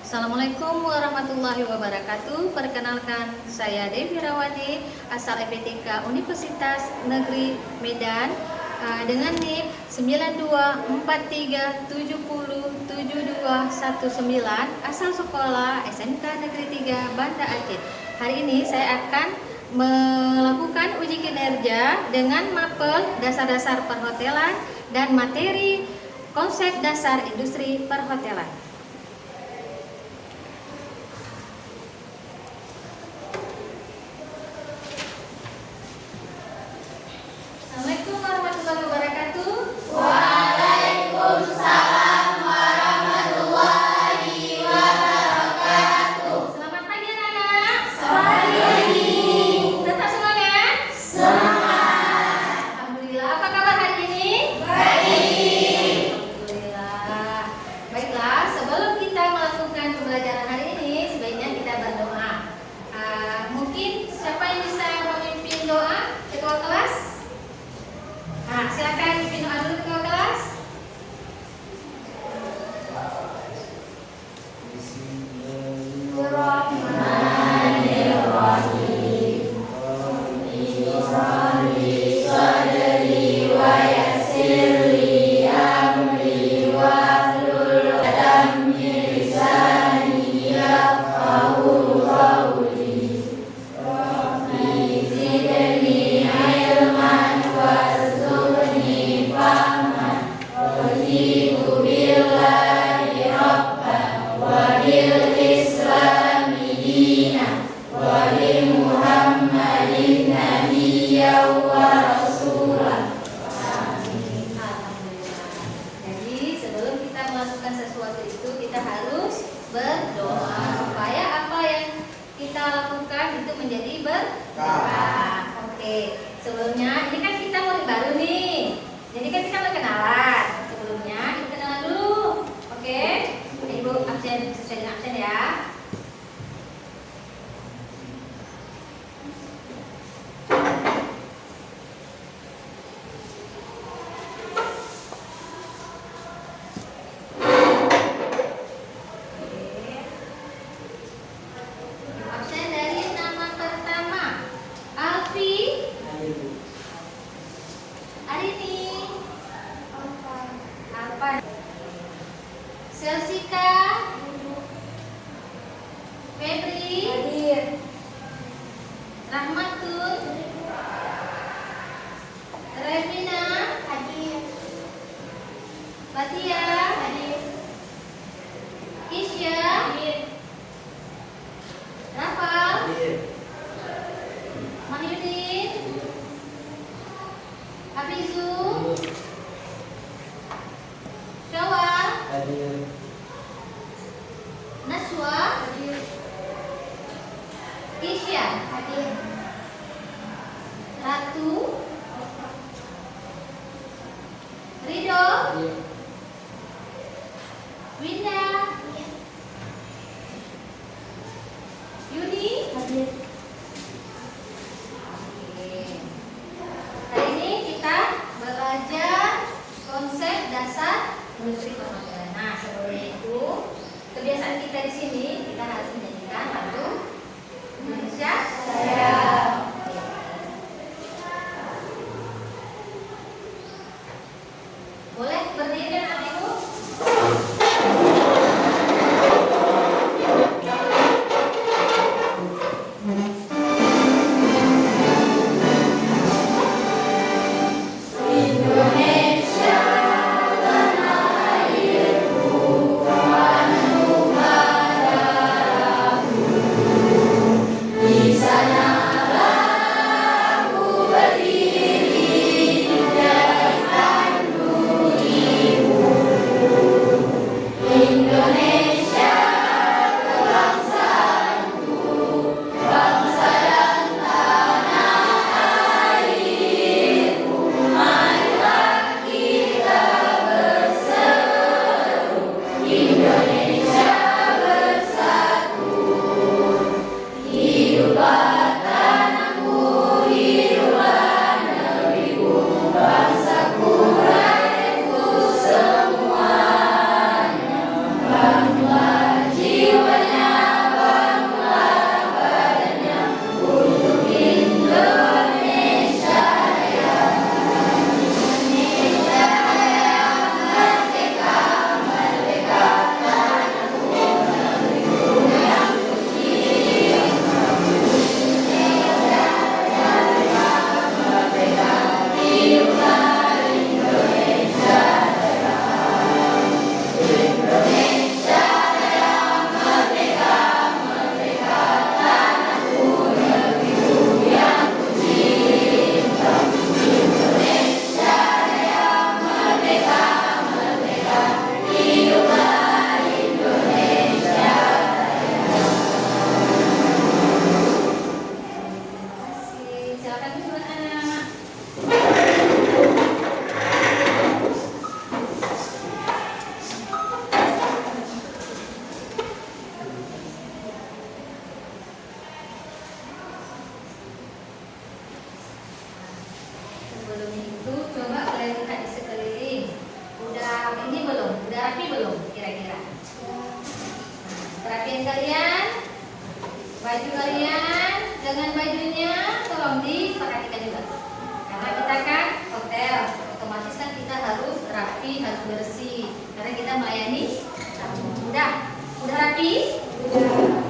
Assalamualaikum warahmatullahi wabarakatuh. Perkenalkan, saya Devi Rawati, asal EPTK Universitas Negeri Medan, dengan NIM 9243707219, asal sekolah SMK Negeri 3 Banda Aceh. Hari ini saya akan melakukan uji kinerja dengan mapel dasar-dasar perhotelan dan materi konsep dasar industri perhotelan. Assalamualaikum warahmatullahi wabarakatuh. Waalaikumsalam warahmatullahi wabarakatuh. Selamat pagi anak-anak. Selamat pagi. Tetap semangat? Semangat. Alhamdulillah. Apa kabar hari ini? Baik. Alhamdulillah. Baiklah, sebelum kita melakukan pembelajaran hari ini, sebaiknya kita berdoa. Mungkin siapa yang bisa memimpin doa? Ketua kelas? Silakan pimpin doa dulu ketua kelas. Bismillahirrahmanirrahim. Rabbi shrah li sadri wa yassir li amri wahlul 'uqdatam min lisani yafqahu qawli. Rabbi zidni ilman warzuqni fahman raditu billahi rabban wa bil islami dinan wa bi muhammadin nabiyyan wa rasulan. Alhamdulillah. Jadi sebelum kita melakukan sesuatu itu, kita harus berdoa supaya apa yang kita lakukan itu menjadi berkah. Oke. Sebelumnya, ini kan kita murid baru nih. Jadi kan kita mau kenalan. Sebelumnya kita kenalan dulu. Oke. Ibu absen sesuai dengan absen ya. Absen dari nama pertama Alfi, Arini, Alpan, Selsika, Febri, Rahmatun, Revina, Batia, Isya, Rafal, Mahyudin, Hafizu, Syawal, Naswa, Isya, Ratu, Ridho, Winda, Yuni. Oke. Hari ini kita belajar konsep dasar industri perhotelan. Nah, sebelum itu, kebiasaan kita di sini kita harus menyanyikan lagu Indonesia Raya. Boleh berdiri anak-ibu? Indonesia tanah airku, penuh pakaian kalian, baju kalian dengan bajunya tolong diperhatikan juga. Karena kita kan hotel, otomatis kan kita harus rapi, harus bersih. Karena kita melayani tamu. Udah rapi? Udah.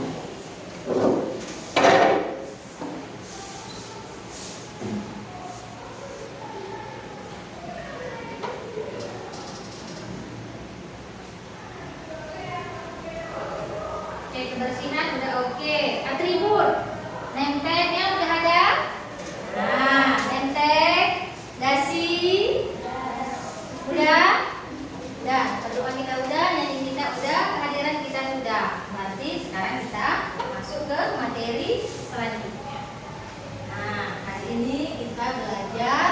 Kebersihan udah oke. Atribut nempelnya udah ada. Nah, nempel dasi udah. Berdoa kita udah, nyanyi kita udah, kehadiran kita sudah. Berarti sekarang kita masuk ke materi selanjutnya. Nah, hari ini kita belajar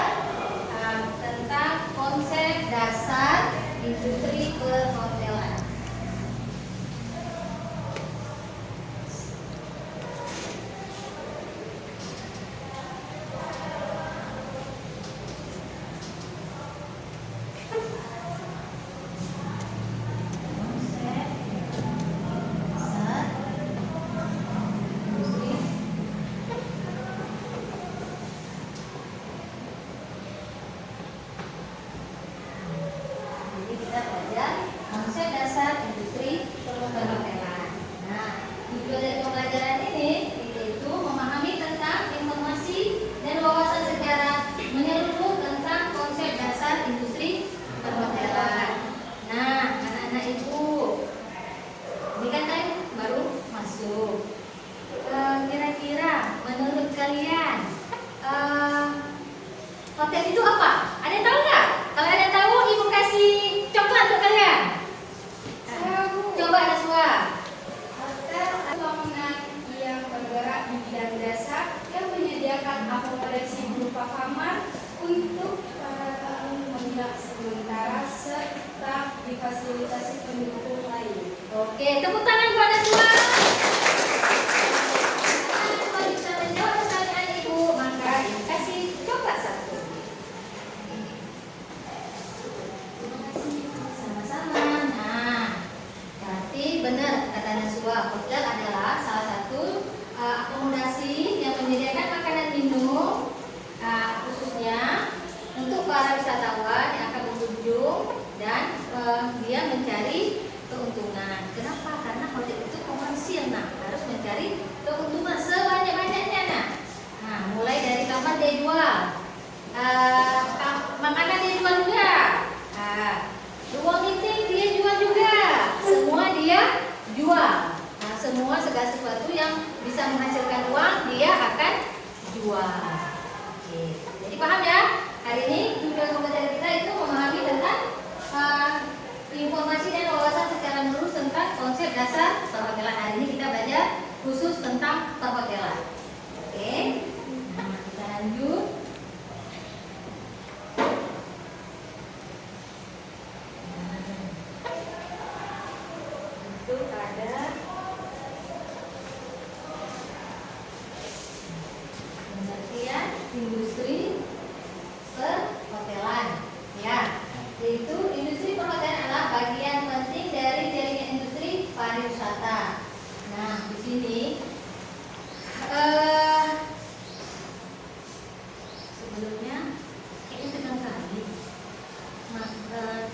tentang konsep dasar industri perhotelan. Konsep dasar industri perhotelan. Nah, tujuan dari pembelajaran ini yaitu memahami tentang informasi dan wawasan sejarah menyeluruh tentang konsep dasar industri perhotelan. Nah, anak-anak ibu, ini kan baru masuk. Kira-kira menurut kalian hotel itu apa? Ada yang tahu nggak? Kalau ada yang tahu, ibu kasih coklat untuk kalian. Coba ada suara. Hotel adalah bangunan yang bergerak di bidang dasar yang menyediakan akomodasi berupa kamar untuk para tamu menginap sementara serta difasilitasi pendukung lain. Oke, tepuk tangan buat ada suara. Kalau bisa menjawab pertanyaan ibu, maka kasih coklat satu. Terima kasih. Sama-sama. Nah, berarti benar kata Naswa, hotel adalah salah satu akomodasi yang menyediakan makanan minum, khususnya untuk para wisatawan yang akan berkunjung dan dia mencari keuntungan. Kenapa? Karena hotel itu komersil, nah harus mencari keuntungan sebanyak-banyaknya. Nah, mulai dari kamar dia jual, makanan dia jual juga, ruang meeting dia jual juga, semua dia jual. Nah, semua segala sesuatu yang bisa menghasilkan uang dia akan jual. Oke, jadi paham ya? Hari ini tujuan pembelajaran kita itu memahami tentang informasi dan wawasan secara menyeluruh tentang konsep dasar perhotelan. Hari ini kita belajar khusus tentang perhotelan. Oke, nah kita lanjut. Itu ada pengertian industri perhotelan, ya. Yaitu industri perhotelan adalah bagian penting dari jaringan industri pariwisata. Nah, di sini sebelumnya kita tekan kali,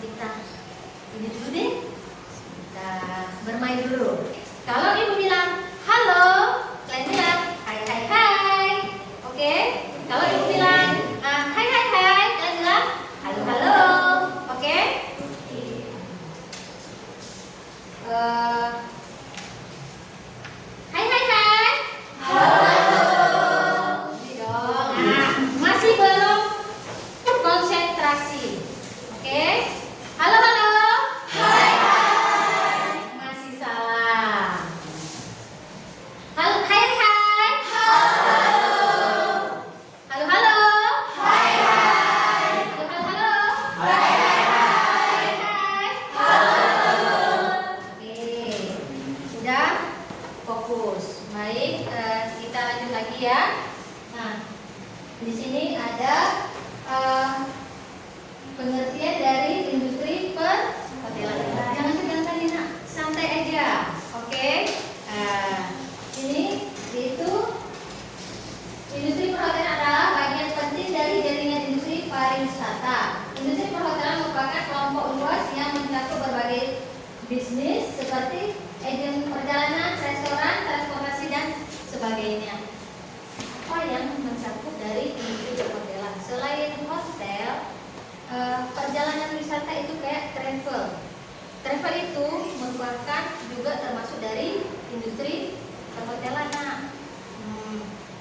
kita ini dulu deh, kita bermain dulu. Kalau ibu bilang halo, kalian bilang hai hai hai, oke? Kalau ibu bilang hai hai hai, kalian bilang halo halo. Oke? Hai hai hai. Halo. Ini dong. Nah, masih belum konsentrasi. Oke? Halo halo. Hai hai. Masih salah. Halo hai hai. Halo. Halo halo. Hai hai. Halo halo. Hai hai. Halo. Oke, sudah fokus. Baik, kita lanjut lagi ya. Nah, di sini ada pengertian dari industri perhotelan. Jangan tegang tadi nak, santai aja. Oke, ini itu industri perhotelan adalah bagian penting dari jaringan industri pariwisata. Industri perhotelan merupakan kelompok luas yang mencakup berbagai bisnis seperti agen perjalanan, restoran, transportasi dan sebagainya. Apa yang mencakup dari industri perhotelan? Selain hotel, perjalanan wisata itu kayak travel. Travel itu merupakan juga termasuk dari industri perhotelan.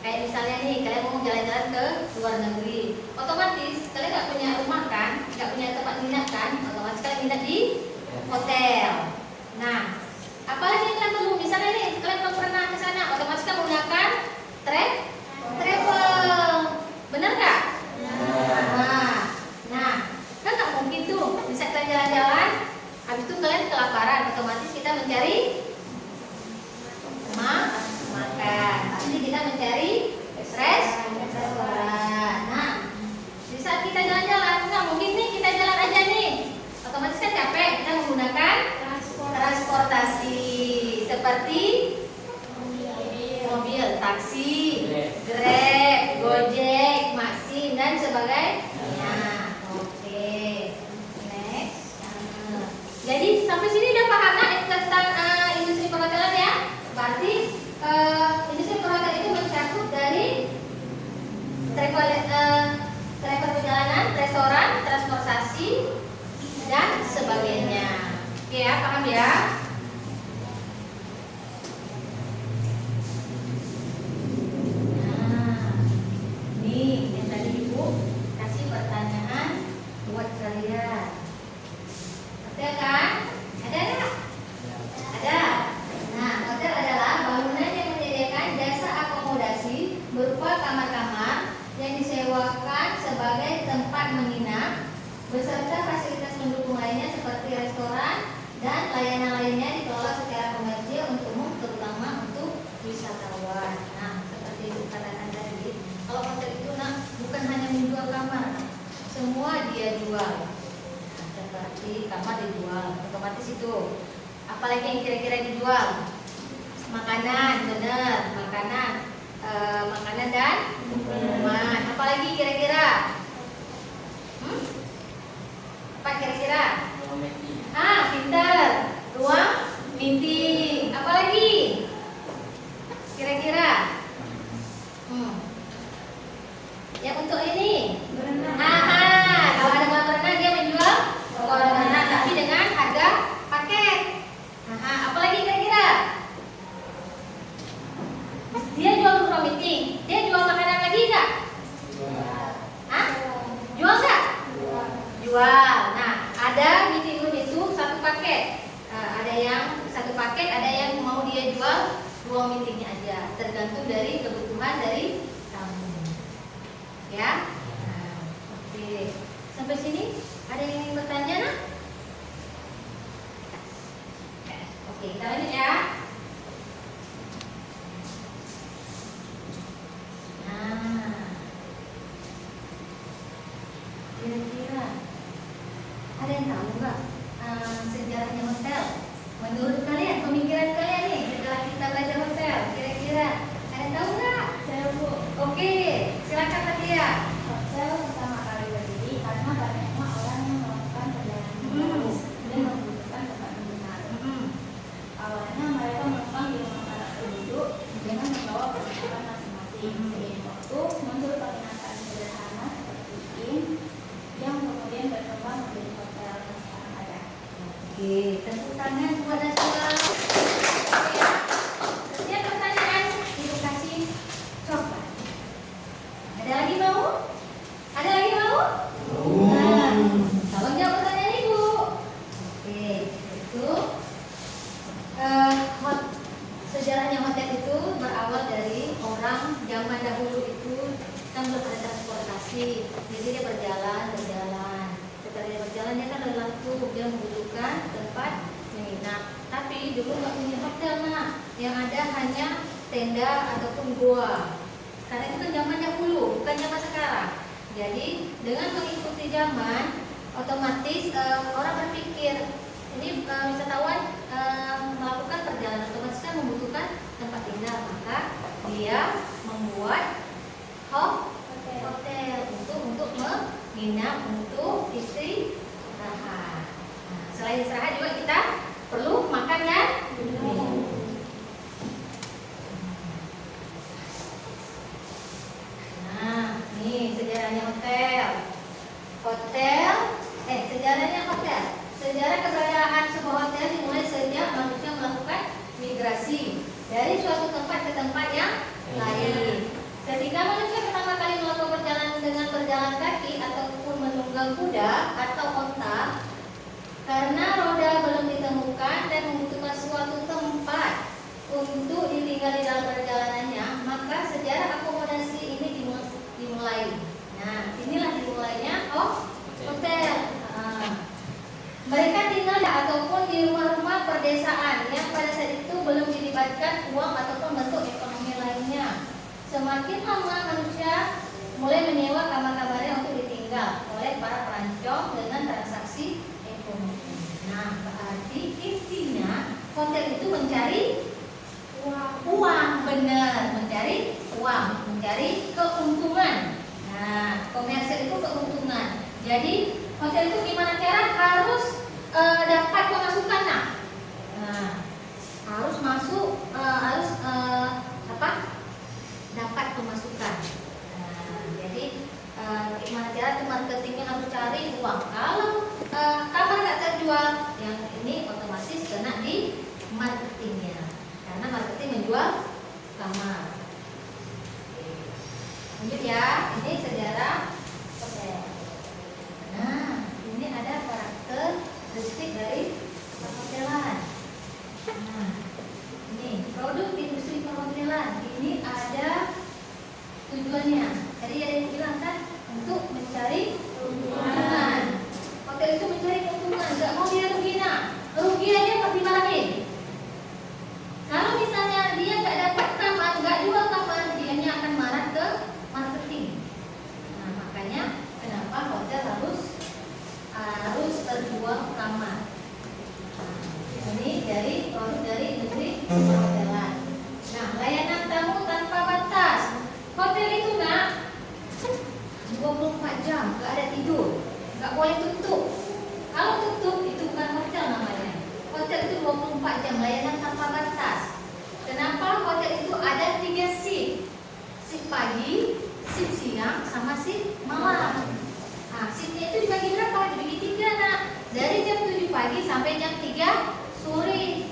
Kayak misalnya nih, kalian mau jalan-jalan ke luar negeri, otomatis kalian nggak punya rumah kan, nggak punya tempat nginap kan, otomatis kalian nginap di hotel. Nah, apalagi yang kalian perlu, misalnya nih kalian belum pernah ke sana, otomatis kalian menggunakan travel, benar nggak? Nah, kan nggak mungkin tuh, bisa kalian jalan-jalan, habis itu kalian kelaparan, otomatis kita mencari makan. Pasti kita mencari restoran. Nah, di saat kita jalan-jalan, nggak mungkin nih kita jalan aja nih. Otomatis kan capek, kita menggunakan transportasi seperti mobil, taksi, Grab, Gojek, Maxim dan sebagainya. Oke, next. Jadi sampai sini udah paham kan tentang industri perhotelan ya? Berarti industri perhotelan itu mencakup dari travel perjalanan, restoran, transportasi dan sebagainya. Oke ya, paham ya? Nah, nih yang tadi Ibu kasih pertanyaan buat kalian. Hotel kan? Ada nggak? Ada. Nah, hotel adalah bangunan yang menyediakan jasa akomodasi berupa kamar-kamar yang disewakan sebagai tempat menginap beserta fasilitas pendukung lainnya seperti restoran dan layanan lainnya dikelola secara komersial untuk umum, terutama untuk wisatawan. Nah, seperti itu katakan tadi, kalau hotel itu bukan hanya menjual kamar, semua dia jual. Nah, seperti kamar dijual, otomatis itu. Apalagi yang kira-kira dijual? Makanan, benar, makanan dan minuman. Apalagi kira-kira? Apa kira-kira? Pintar. Ruang meeting. Apalagi? Kira-kira? Yang untuk ini? Kalau ada kolam renang dia menjual kolam renang tapi dengan harga paket. Apalagi kira-kira? Dia jual ruang meeting. Dia jual makanan lagi nggak? Jual nggak? Jual. Nah, ada meeting room itu satu paket. Ada yang satu paket, ada yang mau dia jual ruang meetingnya aja. Tergantung dari kebutuhan dari tamu. Ya. Oke. Sampai sini ada yang ingin bertanya, nak? Oke, kita lanjut ya. Kira-kira ada yang tahu nggak sejarahnya hotel? Menurut kalian, pemikiran kalian nih setelah kita belajar hotel, kira-kira ada yang tahu nggak? Saya Bu, Oke, silakan Fatia. hotel pertama kali berdiri karena banyaknya orang yang melakukan perjalanan dan membutuhkan tempat menginap. Awalnya mereka menumpang di rumah para penduduk dengan membawa perlengkapan masing-masing. Seiring waktu muncul penginapan sederhana seperti inn yang kemudian berkembang menjadi hotel yang sekarang ada. Oke, tepuk tangan buat Naswa. Setiap pertanyaan Ibu kasih coklat. Ada lagi mau? Ada lagi mau? Tolong jawab pertanyaan Ibu. Oke, itu sejarahnya hotel itu berawal dari orang zaman dahulu itu kan belum ada transportasi, jadi dia berjalan. Setelah dia berjalan dia kan lelah tuh, dia membutuhkan tempat menginap. Tapi dulu nggak punya hotel yang ada hanya tenda ataupun gua. Karena itu kan zaman dahulu, bukan zaman sekarang. Jadi dengan mengikuti zaman, otomatis orang berpikir ini wisatawan melakukan perjalanan, otomatis kan membutuhkan tunggang kuda atau onta karena roda belum ditemukan dan membutuhkan suatu tempat untuk ditinggali dalam perjalanannya, maka sejarah akomodasi ini dimulai. Nah, inilah dimulainya hotel. Mereka tinggal ataupun di rumah-rumah perdesaan yang pada saat itu belum dilibatkan uang ataupun bentuk ekonomi lainnya. Semakin lama manusia mulai menyewa kamar-kamarnya untuk ditinggal oleh para pelancong dengan transaksi ekonomi. Nah, berarti intinya hotel itu mencari uang, benar, mencari uang, mencari keuntungan. Nah, komersial itu keuntungan. Jadi hotel itu gimana cara harus dapat pemasukan, harus masuk, dapat pemasukan. Jadi gimana cara itu marketingnya harus cari uang. Kalau kamar nggak terjual, yang ini otomatis kena di marketingnya, karena marketing menjual kamar. Lanjut ya, ini sejarah hotel. Nah, ini ada karakteristik dari perhotelan. Nah, ini produk industri perhotelan. Ini ada tujuannya. Tadi ada yang bilang kan untuk mencari keuntungan. Hotel itu mencari keuntungan, nggak mau dia rugi. Rugi aja pasti marahin. Kalau misalnya dia nggak dapat kamar, nggak jual kamar, dia akan marah ke marketing. Nah, makanya kenapa hotel harus terjual kamar. Ini dari produk dari industri perhotelan. Nah, layanan tamu tanpa batas. Hotel itu 24 jam, nggak ada tidur, nggak boleh tutup. Kalau tutup itu bukan hotel namanya. Hotel itu 24 jam, layanan tanpa batas. Kenapa hotel itu ada 3 shift? Shift pagi, shift siang, sama shift malam. Nah, shiftnya itu dibagi berapa? Dibagi 3 dari jam 7 pagi sampai jam 3 sore.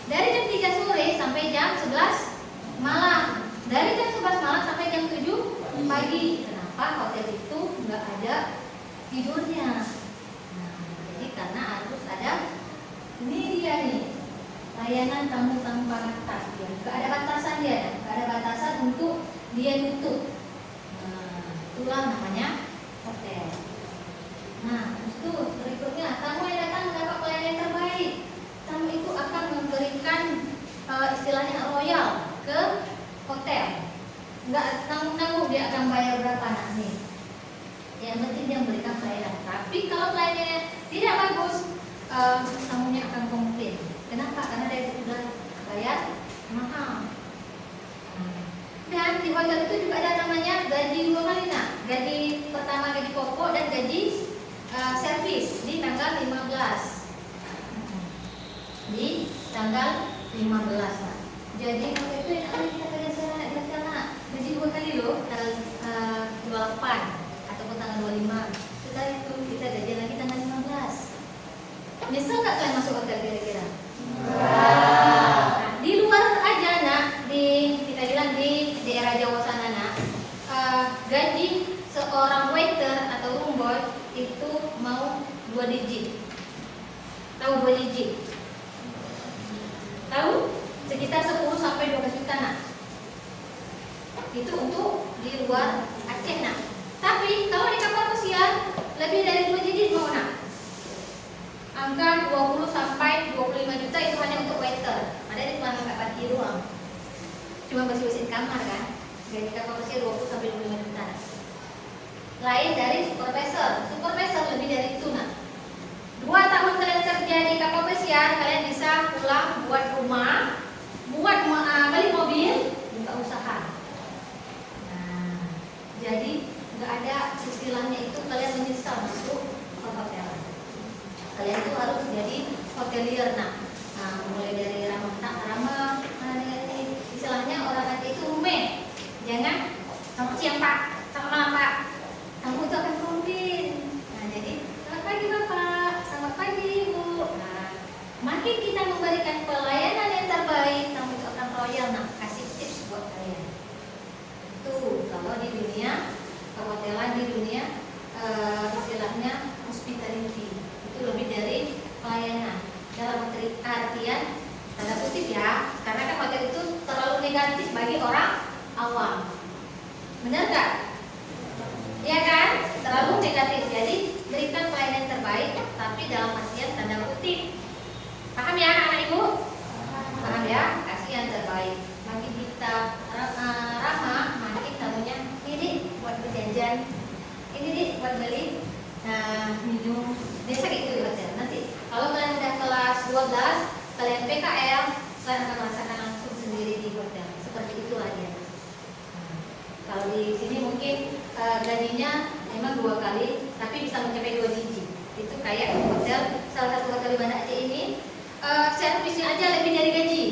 Dari jam 3 sore sampai jam 11 malam. Dari jam 11 malam sampai jam 7 pagi. Kenapa hotel itu nggak ada tidurnya? Nah, jadi karena harus ada, ini dia nih, layanan tamu tanpa batas. Nggak ada batasan dia, nggak ada batasan untuk dia tutup. Nah, itulah namanya hotel. Nah, itu berikutnya, tamu yang datang mendapat pelayanan yang terbaik. Tamu itu akan memberikan istilahnya royal ke hotel. Nggak tanggung-tanggung dia akan bayar berapa nih. Yang penting dia memberikan pelayanan. Tapi kalau pelayanannya tidak bagus, tamunya akan komplain. Kenapa? Karena dia sudah bayar mahal. Dan di hotel itu juga ada namanya gaji 2 kali. Gaji pertama gaji pokok dan gaji servis di tanggal 15. Di tanggal 15. Jadi hotel itu yang kita kerja sana gaji 2 kali loh, tanggal 28 ataupun tanggal 25. Setelah itu kita gaji lagi tanggal 15. Nyesel nggak kalian masuk hotel kira-kira? Nah, di luar aja kita bilang di daerah Jawa sana gaji seorang waiter atau room boy itu mau 2 digit. Tahu 2 digit? Tahu? Sekitar 10 sampai 12 juta Itu untuk di luar Aceh Tapi kalau di kapal pesiar lebih dari 2 digit mau angka 20 sampai 25 juta itu hanya untuk waiter. Ada di cuma nggak pagi doang. Cuma bersih-bersihin kamar kan. Gaji kapal pesiar 20 sampai 25 juta. Lain dari supervisor. Supervisor lebih dari itu 2 tahun kalian kerja di kapal pesiar, kalian bisa pulang buat rumah, buat beli mobil, buka usaha. Nah, jadi nggak ada istilahnya itu kalian menyesal masuk ke hotel. Kalian tuh harus jadi hotelier. Mulai dari ramah istilahnya orang Aceh itu rume. Jangan selamat siang Pak, selamat malam Pak. Kamu itu akan komplain. Nah, jadi selamat pagi Bapak, selamat pagi Ibu. Nah, makin kita memberikan pelayanan yang terbaik negatif bagi orang awam. Benar nggak? Ya kan? Terlalu negatif. Jadi berikan pelayanan terbaik, tapi dalam artian tanda kutip. Paham ya anak ibu? Paham ya? Kasih yang terbaik. Makin kita ramah, makin tamunya ini buat berjajan, ini buat beli minum. Biasa kayak gitu ya. Nanti kalau kalian udah kelas 12, kalian PKL, kalian akan merasakan langsung sendiri di hotel. Seperti itulah dia. Kalau di sini mungkin gajinya memang 2 kali, tapi bisa mencapai 2 digit. Itu kayak hotel, salah satu hotel di Banda Aceh ini, servisnya aja lebih dari gaji.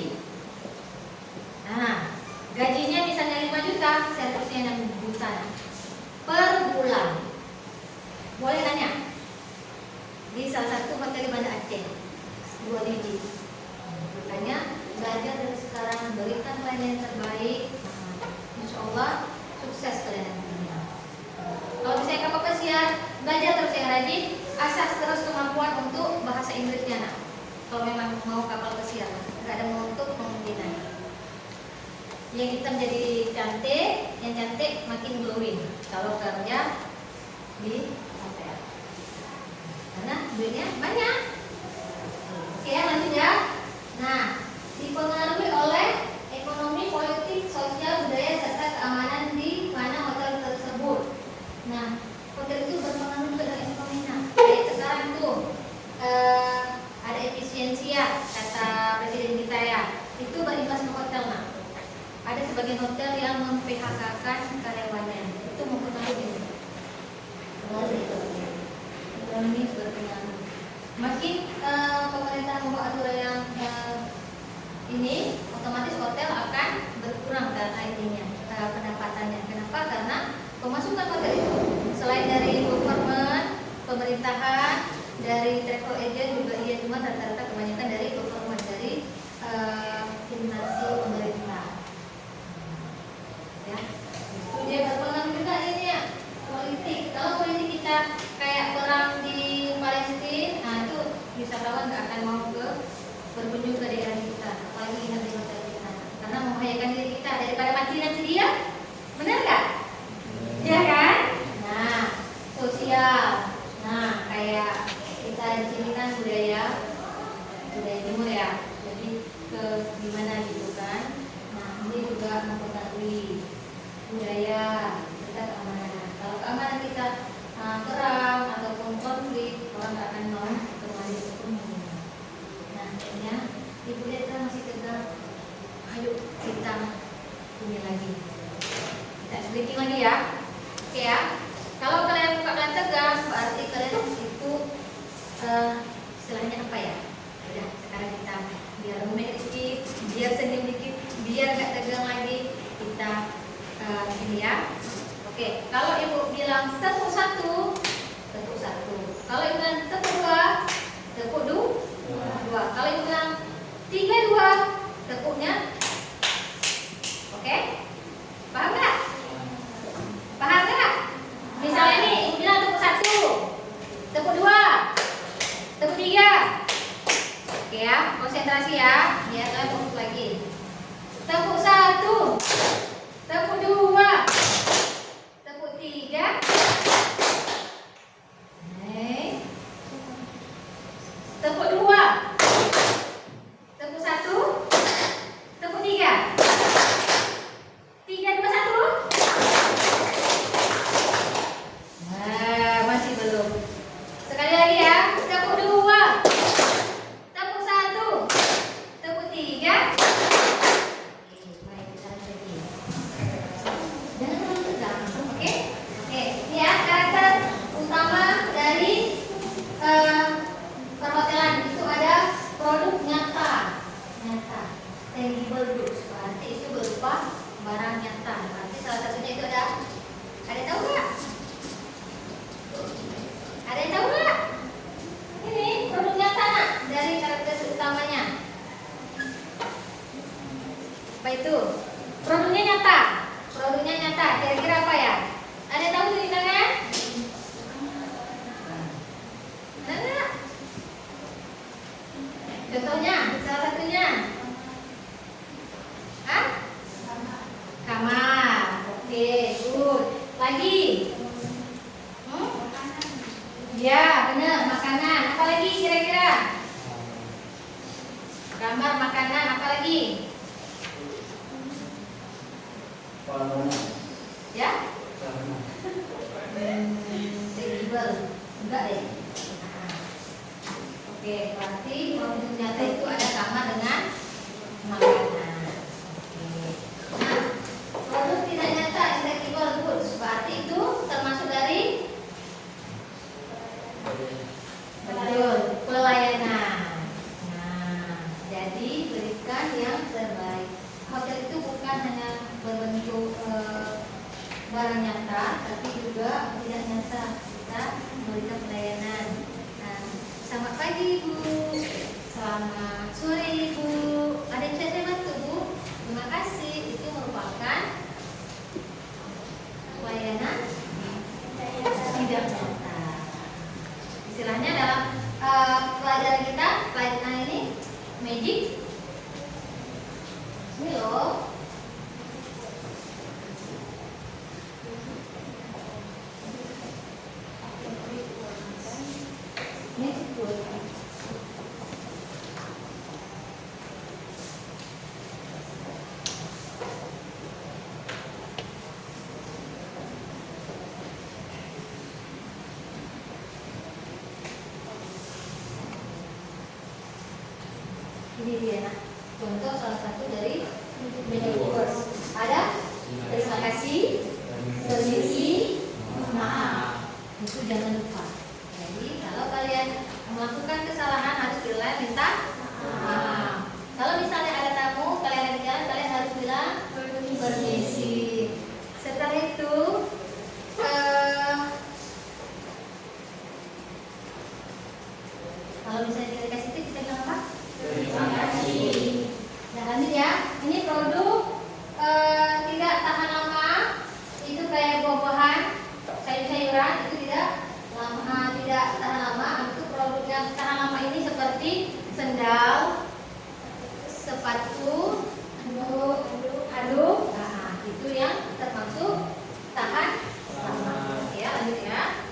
Nah, gajinya misalnya 5 juta, servisnya 6 juta per bulan. Boleh tanya? Di salah satu hotel di Banda Aceh, 2 digit. Makanya belajar dari sekarang, berikan pelayanan yang terbaik. Insya Allah sukses kalian nantinya. Kalau misalnya kapal pesiar, belajar terus yang rajin, asas terus kemampuan untuk bahasa Inggrisnya nak. Kalau memang mau kapal pesiar, nggak ada untuk kemungkinan. Yang hitam jadi cantik, yang cantik makin glowing. Kalau kerja di hotel, karena duitnya banyak. Oke ya, lanjut ya. Nah, dipengaruhi oleh ekonomi, politik, sosial, budaya, serta keamanan di mana hotel tersebut. Nah, hotel itu berpengaruh pada ekonominya. Kayak sekarang tuh ada efisiensi ya, kata presiden kita ya. Itu berimbas ke hotel nah. Ada sebagian hotel yang mem-PHK-kan karyawannya. Itu mempengaruhi. Ekonomi berpengaruh. Makin pemerintah membuat aturan yang ini, otomatis hotel akan berkurang karena ininya pendapatannya. Kenapa? Karena pemasukan hotel itu selain dari government, pemerintahan, dari travel agent juga iya, cuma rata-rata kebanyakan dari government, dari instansi pemerintah. Ya, itu dia berpengaruh juga ini ya politik. Kalau politik kita kayak perang di Palestina, nah itu wisatawan nggak akan mau berkunjung ke daerah kita, apalagi ingat di hotel kita, karena membahayakan diri kita daripada mati nanti dia. Benar nggak? Ya kan? Nah, sosial. Nah, kayak kita di sini kan budaya timur ya, jadi ke gimana gitu kan. Nah, ini juga mempengaruhi budaya kita, keamanan. Kalau keamanan kita perang ataupun konflik, orang nggak akan mau kembali ke rumah. Nah, akhirnya ibu lihat kan masih tegak. Ayo kita ini lagi. Kita breaking lagi ya. Oke ya. Kalau kalian buka kalian tegang, berarti kalian itu istilahnya apa ya? Udah, sekarang kita biar rumit dikit, biar senyum dikit, biar nggak tegang lagi. Kita ini ya. Oke, kalau ibu bilang tepuk 1, tepuk 1. Kalau ibu bilang tepuk 2, tepuk 2. Kalau ibu bilang 3, 2, tepuknya. Oke? Paham nggak? Paham nggak? Misalnya nih, ibu bilang tepuk 1, tepuk 2, tepuk 3. Oke ya, konsentrasi ya. Biar kalian fokus lagi. Tepuk 1, tepuk 2, tepuk 3. Tepuk 2, tepuk 1, tepuk 3. 3, 2, 1. Nah, masih belum. Sekali lagi ya. Tepuk 2, tepuk 1, tepuk 3. Baik, kita lagi. Jangan terlalu tegang, oke? Oke, ini ya karakter utama dari perhotelan. Itu ada produk nyata, tangible goods. Berarti itu berupa barang nyata. Berarti salah satunya itu ada yang tahu nggak? Ada yang tahu nggak? Ini produk nyata nak, dari karakter utamanya. Apa itu? Produknya nyata. Produknya nyata. Kira-kira apa ya? Ada yang tahu ceritanya? Ada nggak? Contohnya, salah satunya. Hah? Lagi? Ya, benar, makanan. Apa lagi kira-kira? Gambar makanan, apa lagi? Ya? Fleksibel. Enggak deh. Nah. Oke, berarti wujud nyata itu ada kamar dengan makanan. Oke. Nah, produk tidak nyata intangible goods berarti itu termasuk dari betul pelayanan. Nah, jadi berikan yang terbaik. Hotel itu bukan hanya berbentuk barang nyata, tapi juga tidak nyata. Kita memberikan pelayanan. Nah, selamat pagi Bu, selamat sore Ibu. Ada yang bisa saya bantu Bu? Terima kasih. Itu merupakan pelayanan tidak nyata. Istilahnya dalam pelajaran kita, pelajaran ini magic. Ini loh. Ini betul. Ini dia nah, contoh salah satu dari magic words. Ada terima kasih, permisi, maaf. Itu jangan lupa. Jadi kalau kalian melakukan kesalahan harus bilang minta maaf. Kalau misalnya ada tamu, kalian lagi jalan, kalian harus bilang permisi. Setelah itu kalau misalnya kita dikasih tip, kita bilang apa? Terima kasih. Nah lanjut ya. Ini produk tidak tahan lama. Itu kayak buah-buahan, sayur-sayuran itu tidak tahan lama. Untuk produk yang tahan lama ini seperti sendal, sepatu, handuk. Nah, itu yang termasuk tahan lama. Ya, lanjut ya.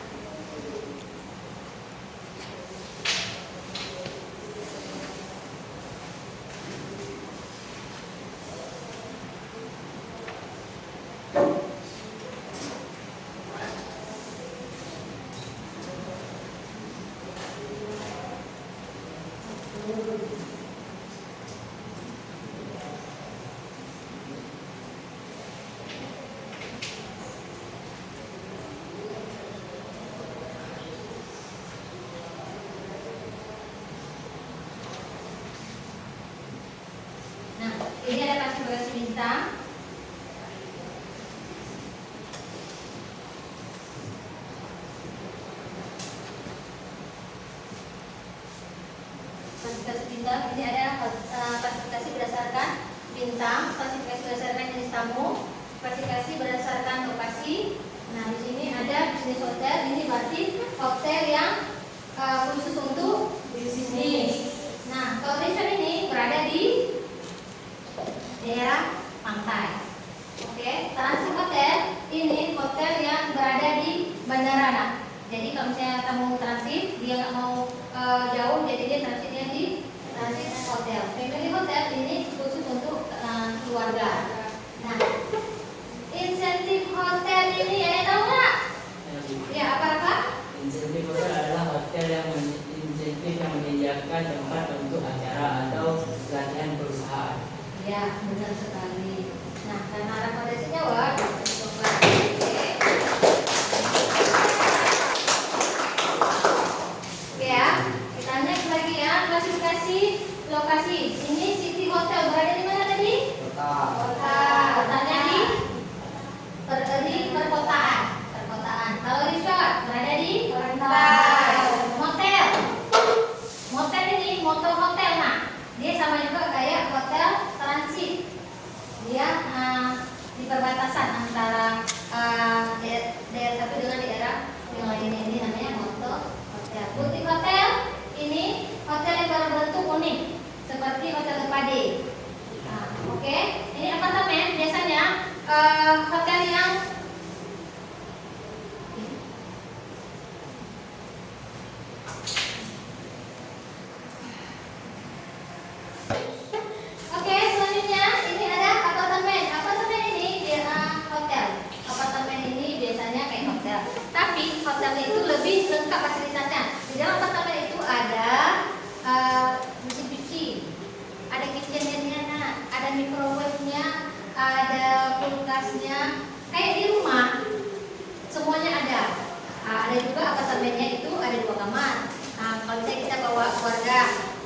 Nah, ini ada klasifikasi bintang. Klasifikasi bintang ini ada klasifikasi berdasarkan bintang, klasifikasi berdasarkan jenis tamu, klasifikasi berdasarkan lokasi. Nah, di sini ada bisnis hotel. Ini berarti hotel yang khusus untuk bisnis. Nah, kalau resort ini berada di daerah pantai. Oke, transit hotel ini hotel yang berada di bandara. Nah, jadi kalau misalnya tamu transit, dia nggak mau jauh, jadi dia transitnya di transit hotel. Family hotel ini khusus untuk keluarga. Nah, insentif hotel ini ya tahu nggak? Ya apa? Insentif hotel adalah hotel yang insentif yang menyediakan tempat untuk acara atau latihan perusahaan. Ya, benar sekali. Nah, karena arah kondisinya wah, coba. Oke ya, kita next lagi ya, klasifikasi lokasi. Ini City Hotel berada di mana tadi? Kota. Kotanya di perkotaan. Kalau resort berada di pantai. Motel ini motor hotel. Nah, dia sama juga kayak hotel transit. Dia di perbatasan antara daerah satu dengan daerah yang lainnya. Ini namanya motor hotel. Butik hotel ini hotel yang berbentuk unik seperti hotel terpadu. Nah, oke. Ini apartemen biasanya hotel yang microwave-nya, ada kulkasnya, kayak di rumah semuanya ada. Ada juga apartemennya itu ada 2 kamar. Kalau misalnya kita bawa keluarga,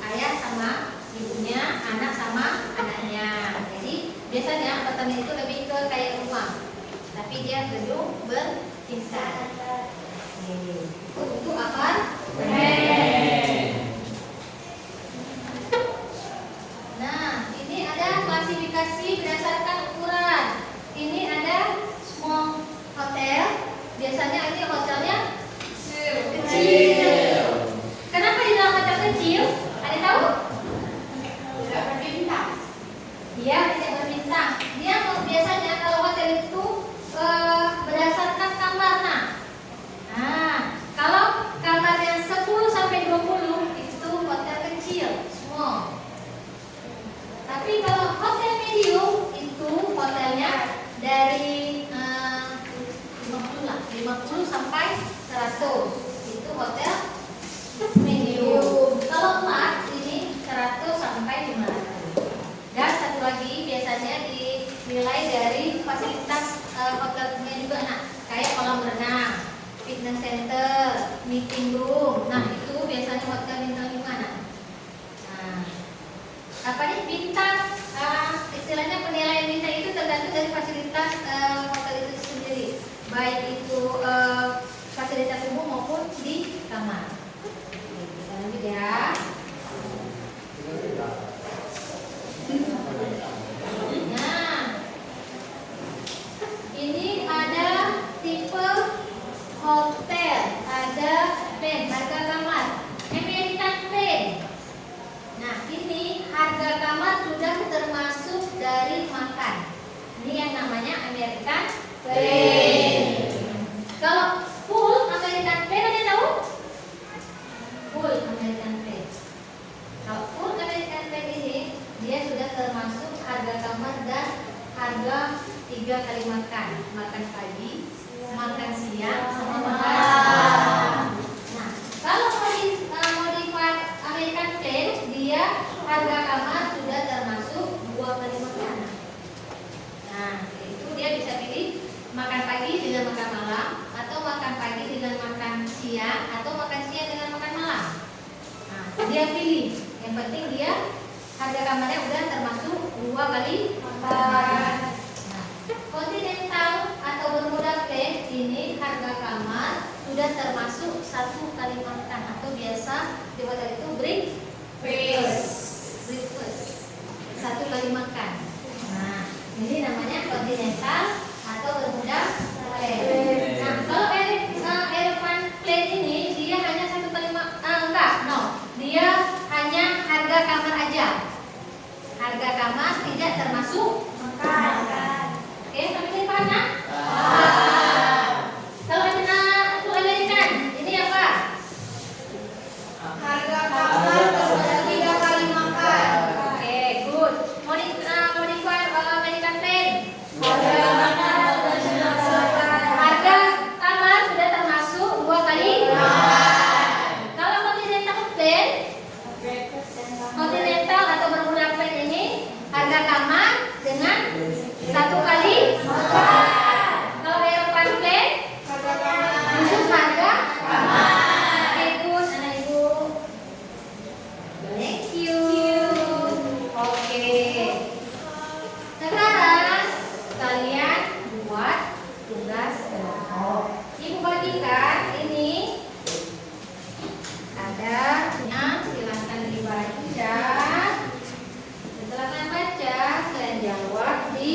ayah sama ibunya, anak sama anaknya. Jadi biasanya apartemen itu lebih ke kayak rumah, tapi dia gedung bertingkat. Untuk apartemen. Nah, ini ada klasifikasi berdasarkan ukuran. Ini ada small hotel. Biasanya ini hotelnya kecil. Kenapa di dalam hotel kecil? Ada tahu? Tidak berbintang. Dia tidak berbintang. Dia biasanya kalau hotel itu berdasarkan kamarnya. Nah, kalau kamarnya 10 sampai 20 itu hotel kecil, small. Tapi kalau hotel medium itu hotelnya dari 50 sampai 100. Itu hotel medium. Kalau large ini 100 sampai 500. Dan satu lagi biasanya dinilai dari fasilitas hotelnya juga, nah, kayak kolam renang, fitness center, meeting room. Nah, itu biasanya hotel bintang 5. Nah, apa nih bintang? Istilahnya penilaian bintang itu tergantung dari fasilitas hotel itu sendiri, baik itu fasilitas umum maupun di kamar. Kita lanjut ya. Nah, ini ada tipe hotel, ada pen, harga kamar, American pen. Nah, ini harga kamar sudah termasuk dari makan. Ini yang namanya American pen. Kalau full American pen, ada yang tahu? Full American pen. Kalau full American pen ini dia sudah termasuk harga kamar dan harga 3 kali makan. Makan pagi, makan siang, sama makan malam. Nah, kalau modified American pen, dia harga kamar sudah termasuk 2 kali makan. Nah, itu dia bisa pilih makan pagi dengan makan malam, atau makan pagi dengan makan siang, atau makan siang dengan makan malam. Nah, dia pilih. Yang penting dia harga kamarnya udah termasuk 2 kali makan. Nah, Continental atau Bermuda Plan ini harga kamar sudah termasuk 1 kali makan, atau biasa di hotel itu breakfast. 1 kali makan. Nah, ini namanya Continental atau Bermuda Plan. Nah, kalau Aeropan Plan ini dia hanya 1 kali makan, dia hanya harga kamar aja. Harga kamar tidak termasuk makan. Oke, sampai ini paham ya? Kalau untuk American, ini apa? Harga kamar termasuk 3 kali makan. Oke, good. Modified American Plan. Harga kamar sudah termasuk 2 kali makan. Kalau Continental Plan, Continental atau Bermuda Plan ini harga kamar dengan 1 kali makan. Kalau Aeropan Plan khusus harga kamar. Oke, good, anak ibu. Thank you. Oke. Sekarang kalian buat tugas kelompok. Ibu bagikan ini ada, silahkan dibaca. Setelah kalian baca, kalian jawab di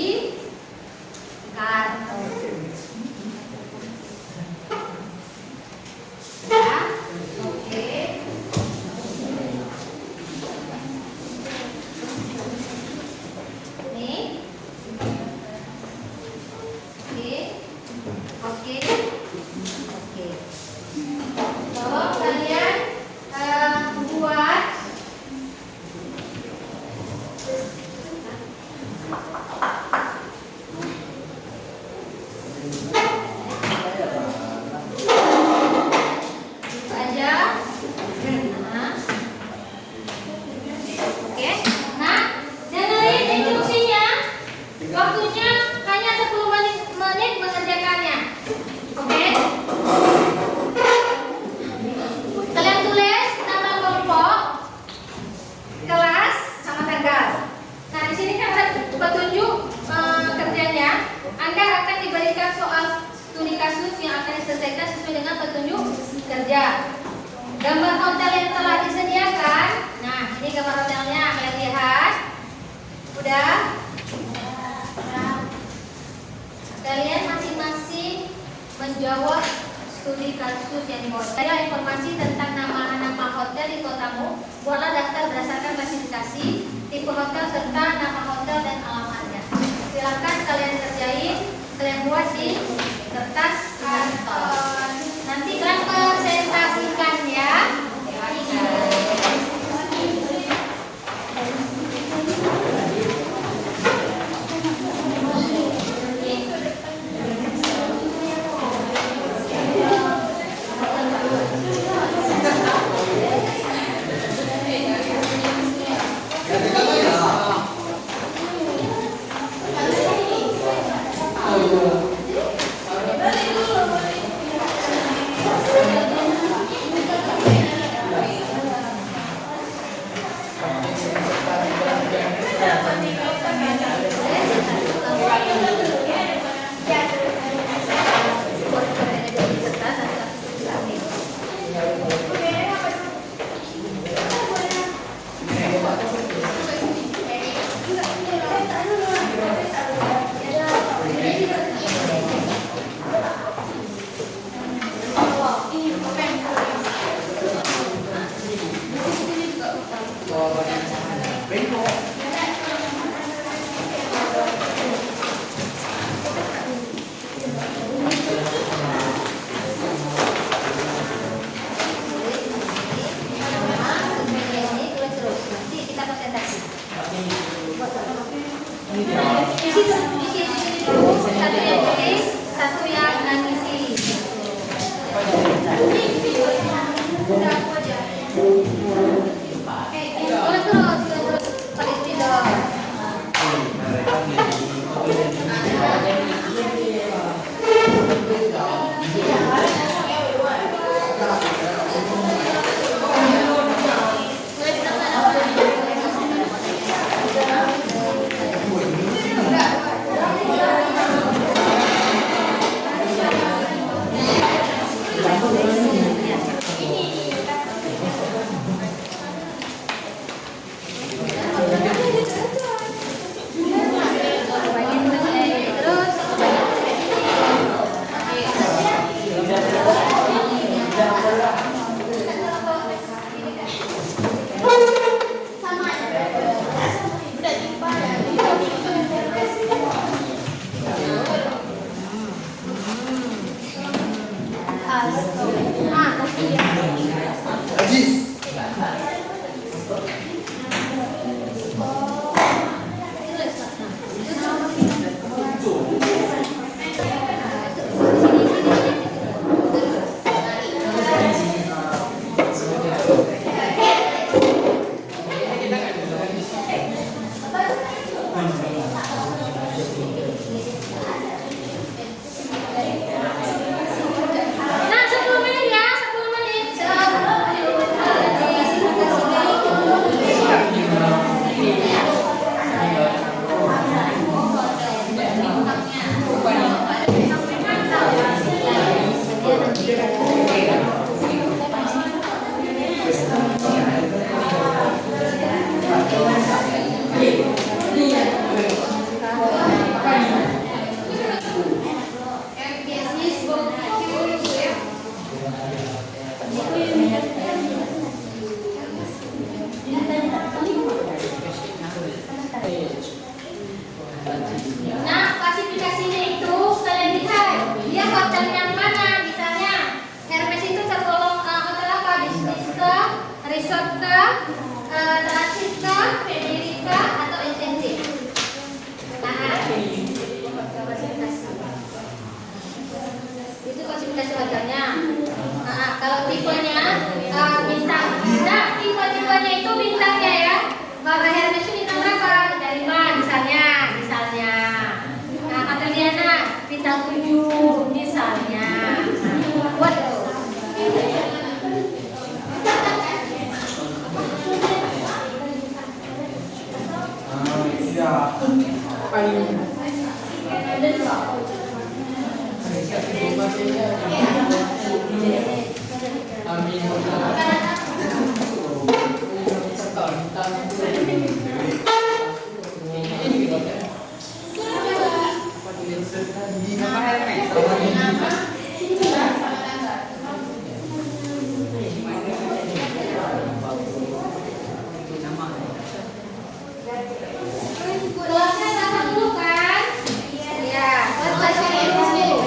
diselesaikan sesuai dengan petunjuk kerja. Gambar hotel yang telah disediakan. Nah, ini gambar hotelnya, kalian lihat. Udah? Kalian masing-masing menjawab studi kasus yang dibawa. Saya informasi tentang nama hotel di kotamu. Buatlah daftar berdasarkan klasifikasi, tipe hotel serta nama hotel dan alamatnya. Silakan kalian kerjain, kalian buat di kertas kantor. Nanti kalian presentasikan ya. Kelasnya sama dulu kan? Iya, kelasnya dulu.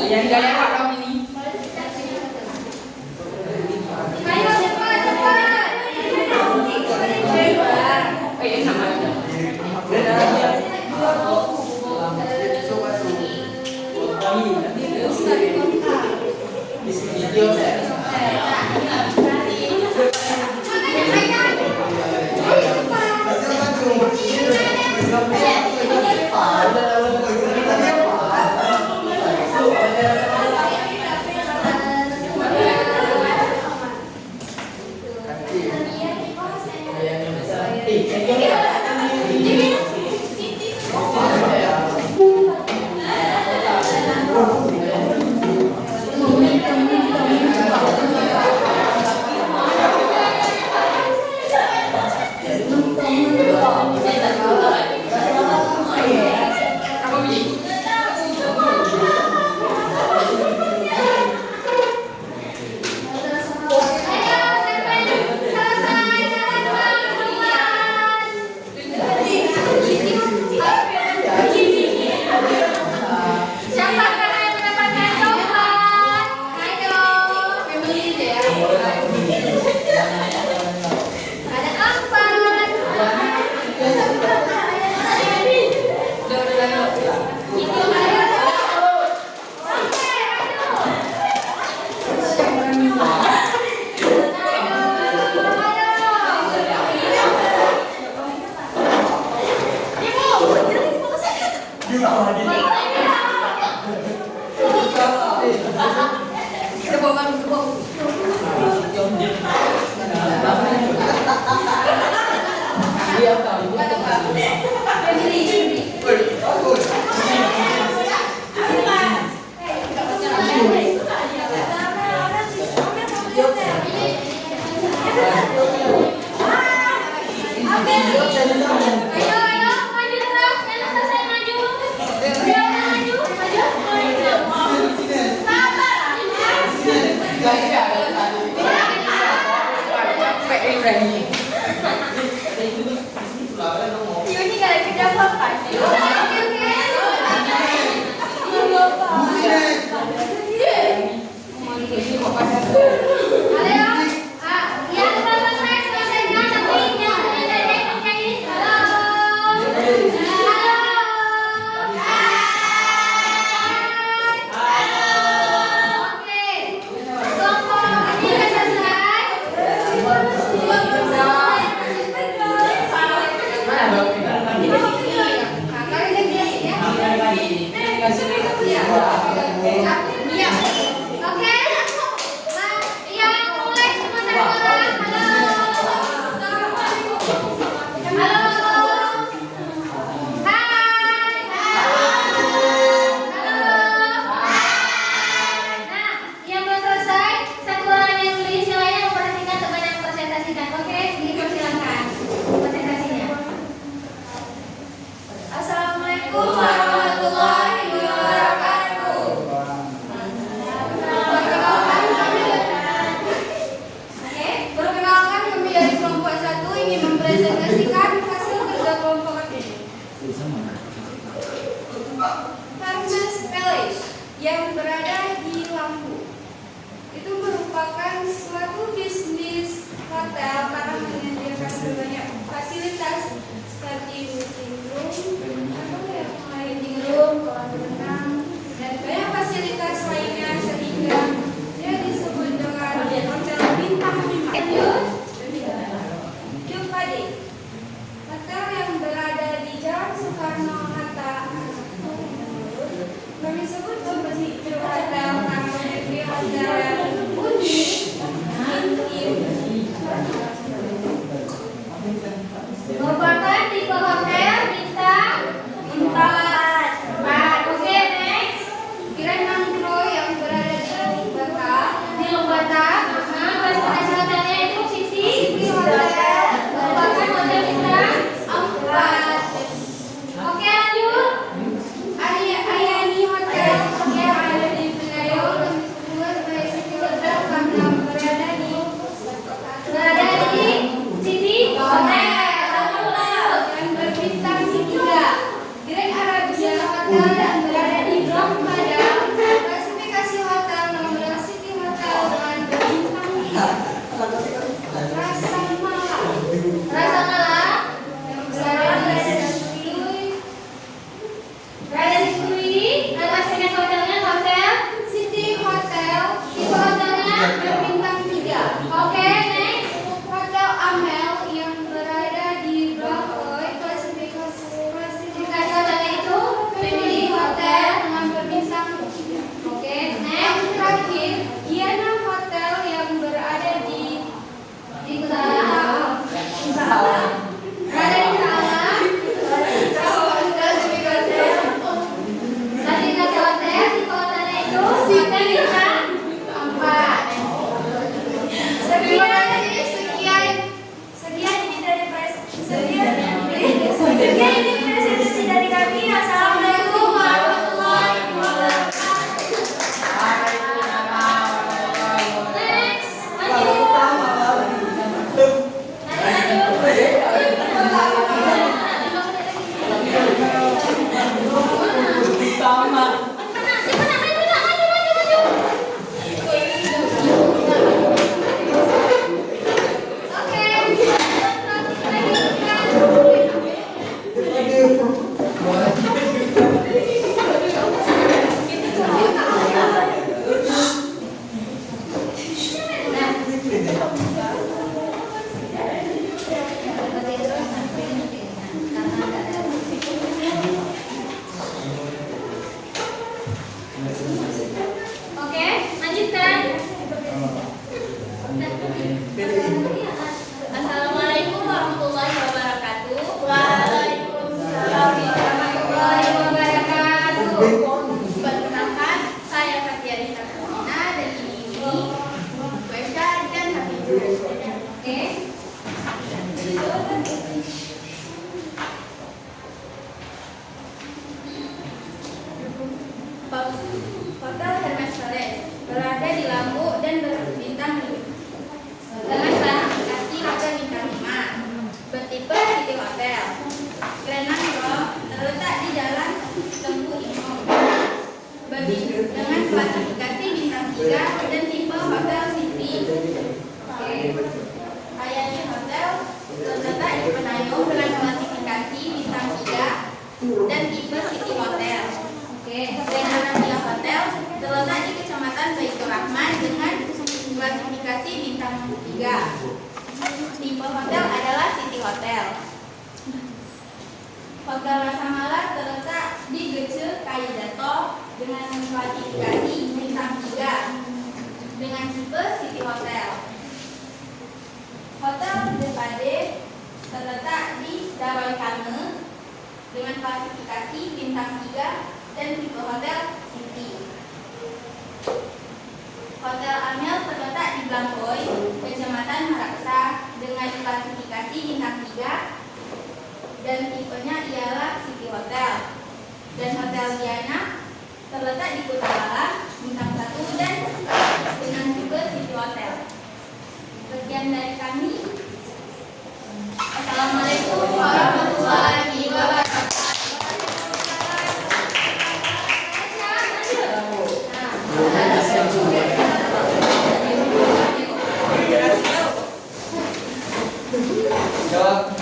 Yang gak lewat kamu ini. Video saya. Yang berada di Lampung itu merupakan suatu bisnis hotel karena menyediakan berbagai fasilitas seperti meeting room, meeting room, kolam renang, dan banyak fasilitas lainnya sehingga dia disebut dengan hotel bintang 5. Yupade, hotel yang berada di Jalan Soekarno Hatta. Kami sebut komposisi hotel karena memiliki hotel yang unik, intim. Merupakan tipe hotel bintang 4. Oke, next. Grand Mangrove bintang 4. Sekian ini presentasi dari kami. Assalamualaikum warahmatullahi wabarakatuh. Next, lanjut. Pertama. Oke, lanjutkan. Assalamualaikum warahmatullahi wabarakatuh. Waalaikumsalam warahmatullahi wabarakatuh. Perkenalkan, saya Fatia Rista Karina dan ini Wesha dan Habibur. Oke. Hotel Hermes Palace berada di Lombok dan berbintang 5. Dengan klasifikasi hotel bintang 5, bertipe City Hotel. Kerenang Rock terletak di Jalan Tengku Imong. Dengan klasifikasi bintang 3 dan tipe Hotel City. Hayati Hotel terletak di Penayong dengan klasifikasi bintang 3 dan tipe City Hotel. Renania Hotel terletak di Kecamatan Baitur Rahman dengan klasifikasi bintang 3. Tipe hotel adalah City Hotel. Hotel Rasa Mala terletak di Gece Kayidato dengan klasifikasi bintang 3 dengan tipe City Hotel. Hotel Depade terletak di Daroy Kame dengan klasifikasi bintang 3 dan tipe hotel City. Hotel Amel terletak di Blangkoi, Kecamatan Meraksa dengan klasifikasi bintang 3 dan tipenya ialah City Hotel. Dan Hotel Diana terletak di Kutala, bintang 1 dan dengan tipe City Hotel. Sekian dari kami. Assalamualaikum warahmatullahi wabarakatuh. Jawab.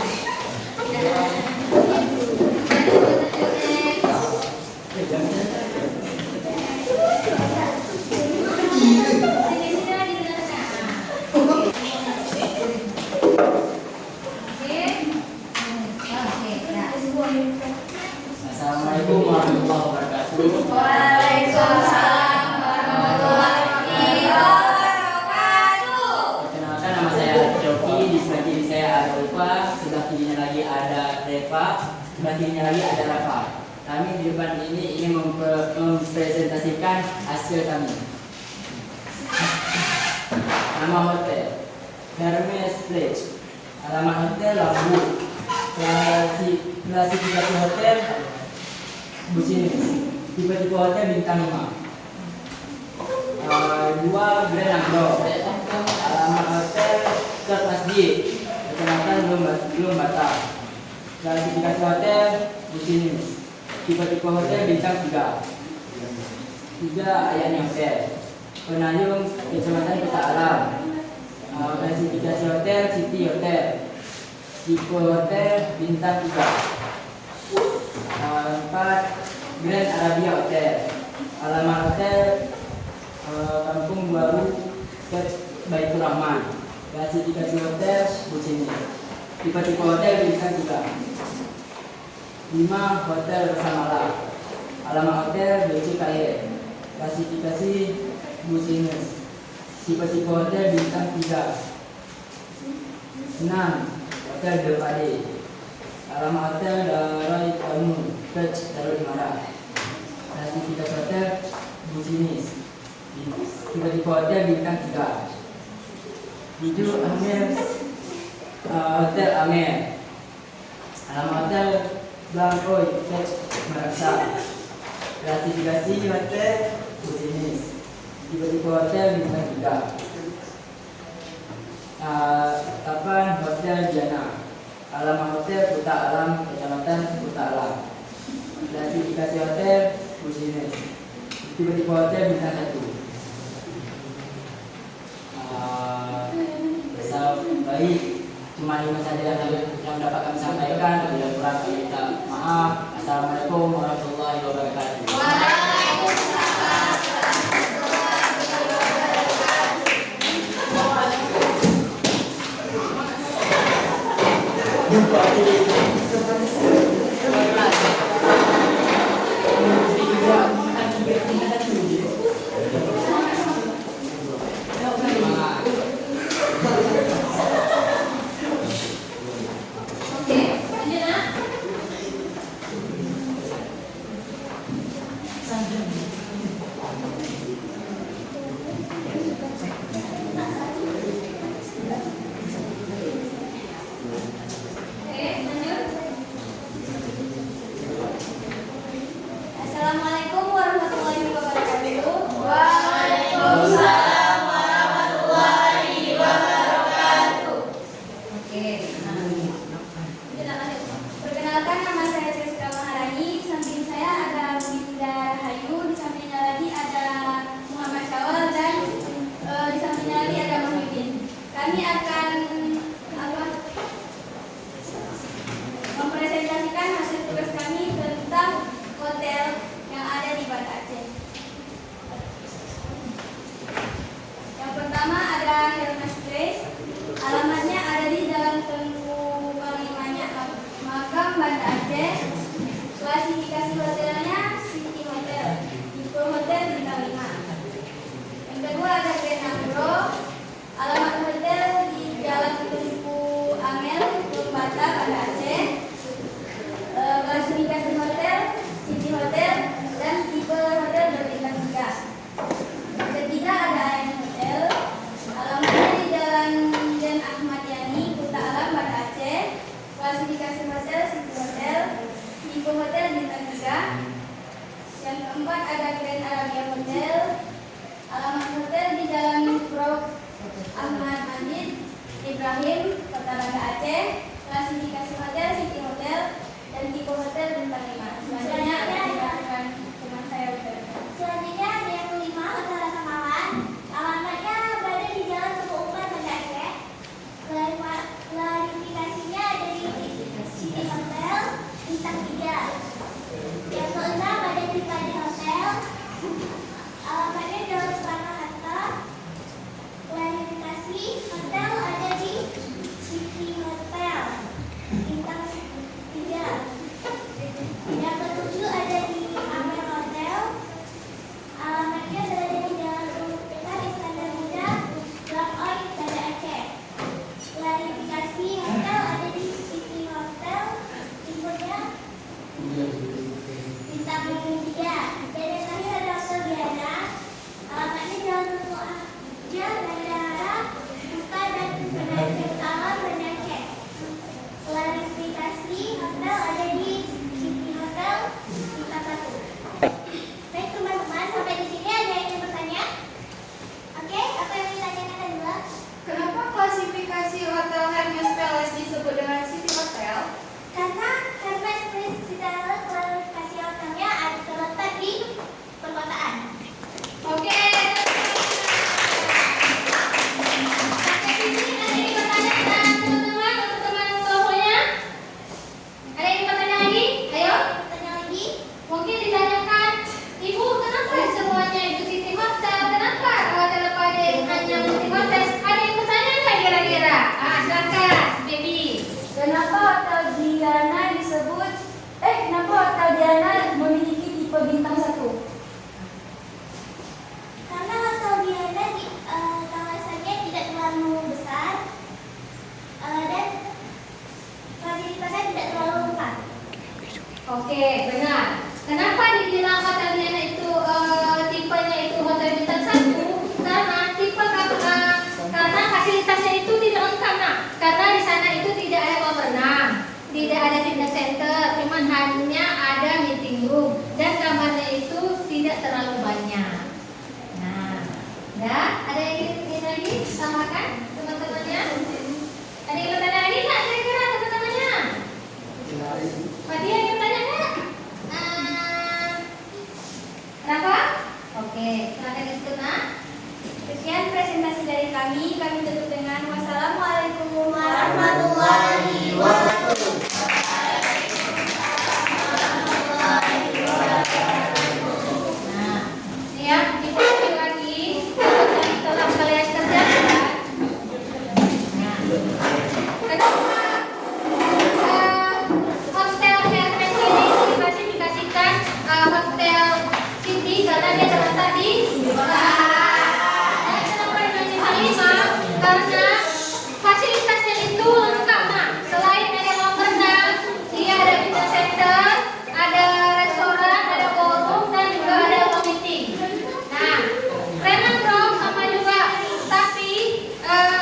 Assalamualaikum warahmatullahi wabarakatuh. Waalaikumsalam warahmatullahi wabarakatuh. Perkenalkan, nama saya Joki. Di sebelah kiri saya ada Ulfa, sebelah kirinya lagi ada Reva, sebelah kirinya lagi ada Rafa. Kami di depan ini ingin mempresentasikan hasil kami. Nama hotel Hermes Palace. Alamat hotel Lombok. Klasifikasi hotel Business. Tipe-tipe hotel bintang 5. 2 Grand Agro. Alamat hotel Kelas D, Kecamatan Belum Batak. Klasifikasi hotel Business. Tipe-tipe hotel bintang 3. 3 Ayani Hotel, Penayung, Kecamatan Kota Alam. Klasifikasi hotel City Hotel. Tipe hotel bintang 3. 4 Grand Arabia Hotel. Alamat hotel Kampung Baru Baitur Rahman. Klasifikasi hotel Business. Tipe-tipe hotel bintang 3. 5 Hotel Rasa Mala. Alamat hotel BCKE. Klasifikasi Business. Tipe-tipe hotel bintang 3. 6 Hotel Depade. Alamat hotel Daroy Kamu, Darul Imara. Klasifikasi hotel Business. tipe-tipe hotel bintang 3. Itu Hotel Amer. Alamat hotel Blancoy, Meraksa. Klasifikasi hotel bisnis. Tipe-tipe hotel bintang 3. Hotel Diana. Alamat hotel Kuta Alam, Kecamatan Kuta Alam. Klasifikasi hotel bisnis. Tipe-tipe hotel bintang 1. Baik, cuma 5 saja yang dapat kami sampaikan. Bila kurang kami minta maaf. Assalamualaikum warahmatullahi wabarakatuh. Assalamualaikum warahmatullahi wabarakatuh. Waalaikumsalam warahmatullahi wabarakatuh. Oke. Perkenalkan, nama saya Jessica Maharani. Di samping saya ada Winda Rahayu. Di sampingnya lagi ada Muhammad Syawal dan di sampingnya lagi ada Muhyiddin. Kami akan mempresentasikan hasil tugas kami tentang hotel yang ada di Banda Aceh. Yang pertama ada Hermes Place. Alamatnya ada di Jalan Tengku Panglima Magam, Banda Aceh. Klasifikasi hotelnya City Hotel, tipe hotel bintang 5. Yang kedua ada Grand Agro. Alamat hotel di Jalan Tengku Amel, Bata, Banda Aceh. Klasifikasi hotel City Hotel dan tipe hotel berbintang 3. Ketiga ada AM Hotel. Alamatnya di Jalan Den Ahmad Yani, Kuta Alam, Banda Aceh. Klasifikasi hotel City Hotel, tipe hotel bintang 3. Yang keempat ada Grand Arabia Hotel. Alamat hotel di Jalan Prof. Ahmad Majid Ibrahim, Kota Banda Aceh. Klasifikasi hotel City Hotel dan tipe hotel bintang 5. Selanjutnya ada teman saya. Selanjutnya ada yang kelima, Hotel Rasa Mawan. Alamatnya berada di Jalan Tugu Umpan, Banda Aceh. Klarifikasinya ada di City Hotel bintang 3. Yang keenam ada di Padi Hotel. Alamatnya Jalan Soekarno Hatta. Klarifikasi hotel ada di City Hotel bintang 3. Yang ketujuh ada di Amer Hotel. Alamatnya berada di Jalan Sultan Iskandar Muda, Blok Oik, Banda Aceh. Klarifikasi hotel ada di City Hotel, tipenya bintang 3. Dan yang terakhir ada Hotel Diana. Alamatnya Jalan Tugu Aja, Bandara Kuta dan Banda Aceh Utara, Banda Aceh. Klarifikasi hotel ada di City Hotel bintang 1. Baik teman-teman, sampai di sini ada yang ingin bertanya? Oke, apa yang ditanyakan adalah Kenapa klasifikasi hotel Hermes Palace disebut dengan City Hotel? karena Hermes Place secara klasifikasi hotelnya terletak di perkotaan. Oke. Sampai di sini ada yang bertanya teman-teman untuk teman tokonya? Ada yang bertanya lagi? Ayo. Tanya lagi? Mungkin ditanyakan, Ibu, kenapa semuanya itu City Hotel? Kenapa hotel pada hanya City Hotel? Ada yang bertanya nggak kira-kira? Silakan, Baby. Kenapa Hotel Diana kenapa Hotel Diana memiliki tipe bintang 1? Karena hotel Diana kawasannya tidak terlalu besar dan fasilitasnya tidak terlalu lengkap. Oke, benar. Kenapa dibilang hotel Diana itu tipenya itu hotel bintang 1? Sama kan teman-temannya? Ada yang bertanya lagi nggak kira-kira teman-temannya? Fatia yang bertanya nggak? Rafa? Oke, silakan Istuna. Sekian presentasi dari kami. Kami tutup dengan wassalamualaikum Warahmatullahi wabarakatuh. Nah, ini ya, diulangi lagi. Setelah kalian kerjakan. Nah, kedua, hotel Hermes ini diklasifikasikan hotel City karena dia terletak di dan kenapa dinamakan 5? Karena fasilitasnya itu lengkap. Nah, selain ada kolam renang, dia ada fitness center, ada restoran, ada ballroom, dan juga ada ruang meeting. Nah, keren dong sama juga. Tapi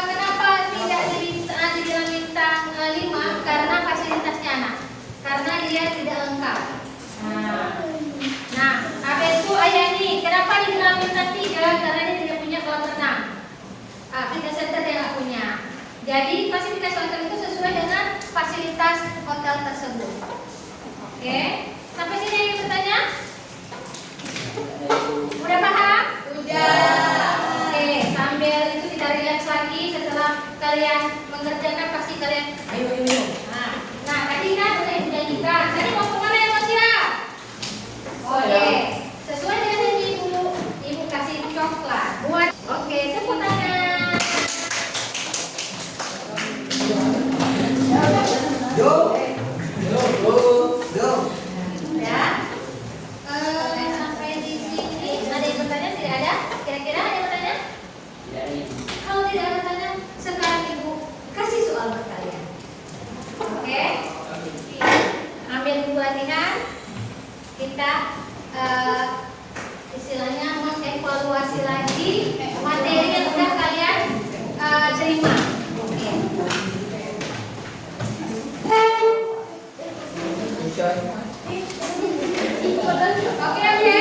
kenapa tidak di dalam bintang 5? Karena fasilitasnya anak. Karena dia tidak lengkap. Nah, apa itu ayah ini? Kenapa di dalam bintang 3? Karena dia tidak punya kolam renang. Fitness center dia nggak punya. Jadi klasifikasi hotel itu sesuai dengan fasilitas hotel tersebut. Oke, sampai sini yang bertanya? Udah paham? Udah. Oke, sambil itu kita relax lagi setelah kalian mengerjakan pasti kalian ayo. Nah, tadi kan udah dijanjikan. Tadi mau kemana ya Mas Ira? Oke, sesuai dengan janji ibu kasih coklat buat. Oke, tepuk tangan. Ya. Sampai di sini ada yang bertanya? Tidak ada? Kira-kira ada yang bertanya? Kalau tidak ada bertanya, sekarang ibu kasih soal buat kalian. Oke? Ambil buku latihan. Kita istilahnya mengevaluasi lagi materi yang sudah kalian terima. Oke. Oke.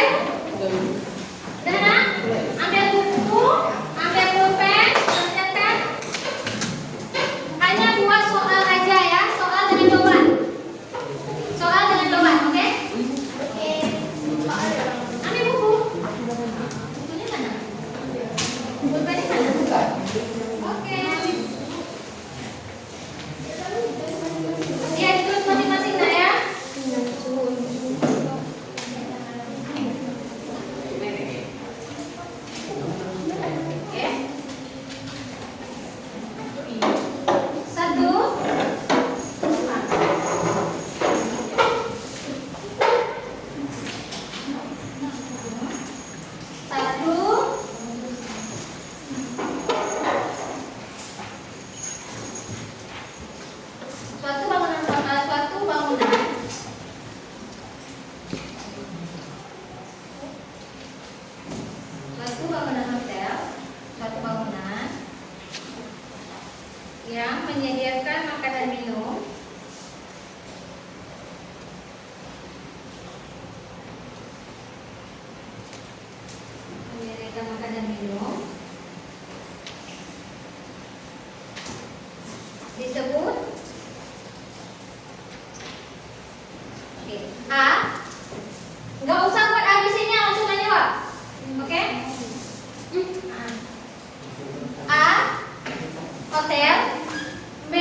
Udah, ambil buku, ambil pulpen, kerjakan. Hanya buat soal aja ya, soal dengan jawaban. Soal dengan jawaban, oke? Ambil buku. Bukunya mana? Pulpennya mana? Oke. Ya, ditulis masing-masing nah ya. Oke. Satu. Suatu bangunan hotel, suatu bangunan yang menyediakan makan dan minum disebut A. Nggak usah buat ABC-nya, langsung aja jawab. Oke? A. Hotel. B.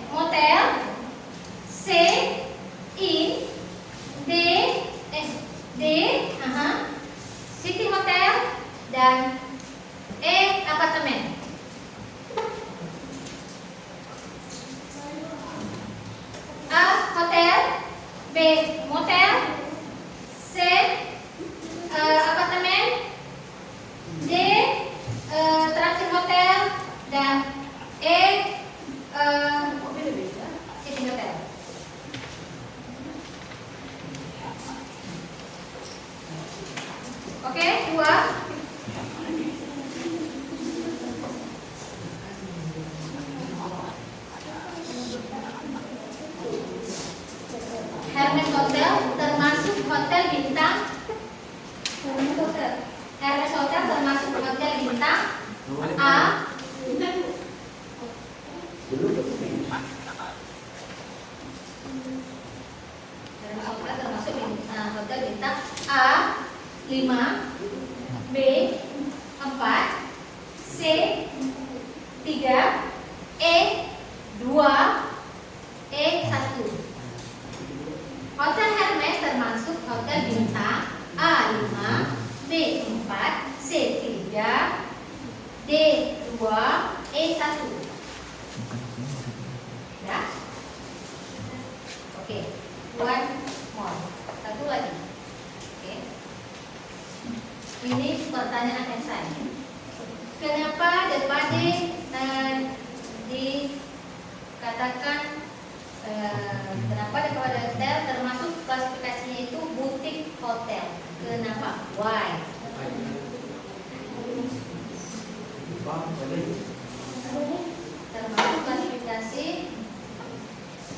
Motel. C. Inn. D. City Hotel. Dan E. Apartemen. A. Hotel. B. Motel. C. Apartemen. D. Transit Hotel. Dan E. City Hotel. Oke, 2. Hermes Hotel termasuk hotel bintang 3, E2, E1. Hotel Hermes termasuk hotel bintang A5, B4, C3, D2, E1. Ya? Oke, one more. Satu lagi. Oke. Ini pertanyaan esai. Kenapa daripada dikatakan kenapa daripada hotel termasuk klasifikasinya itu butik hotel? Kenapa? Why? Termasuk klasifikasi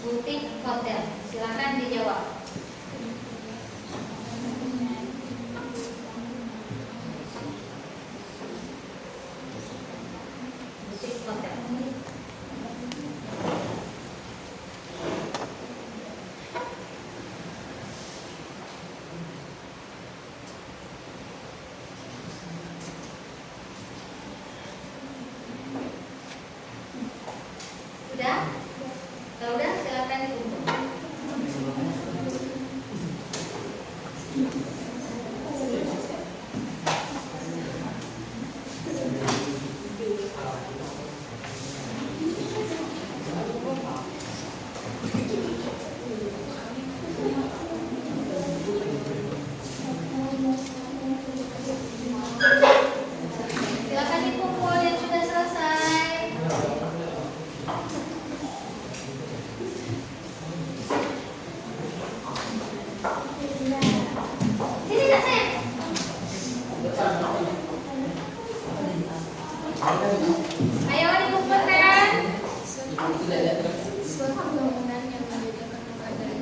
butik hotel. Silakan dijawab. Butik hotel. Sudah? Kalau udah silakan ditutup. Silakan dikumpul yang sudah selesai. Sini nak sayang. Ayo dikumpulkan. Suatu bangunan yang menyediakan makanan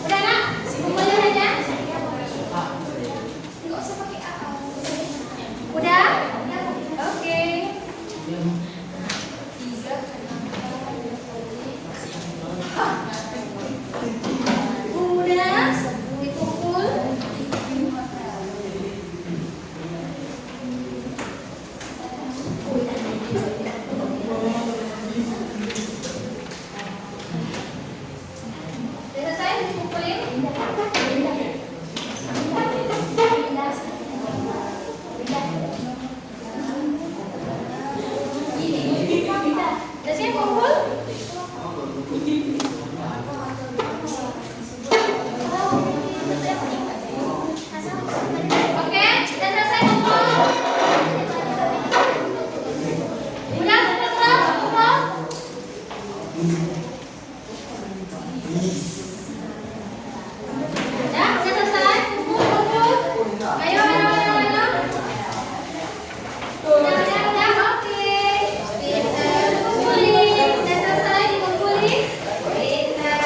Udah nak? Kumpulin aja. nggak usah pakai AA. Udah? Oke. Udah dikumpul. Udah selesai dikumpulin? Udah siap kumpul? Oke, udah selesai kumpul? Udah kumpul? Udah selesai? Kumpul? Ayo, ayo, ayo, ayo. Udah, oke. Pintar kumpulin. Udah selesai dikumpulin? Pintar.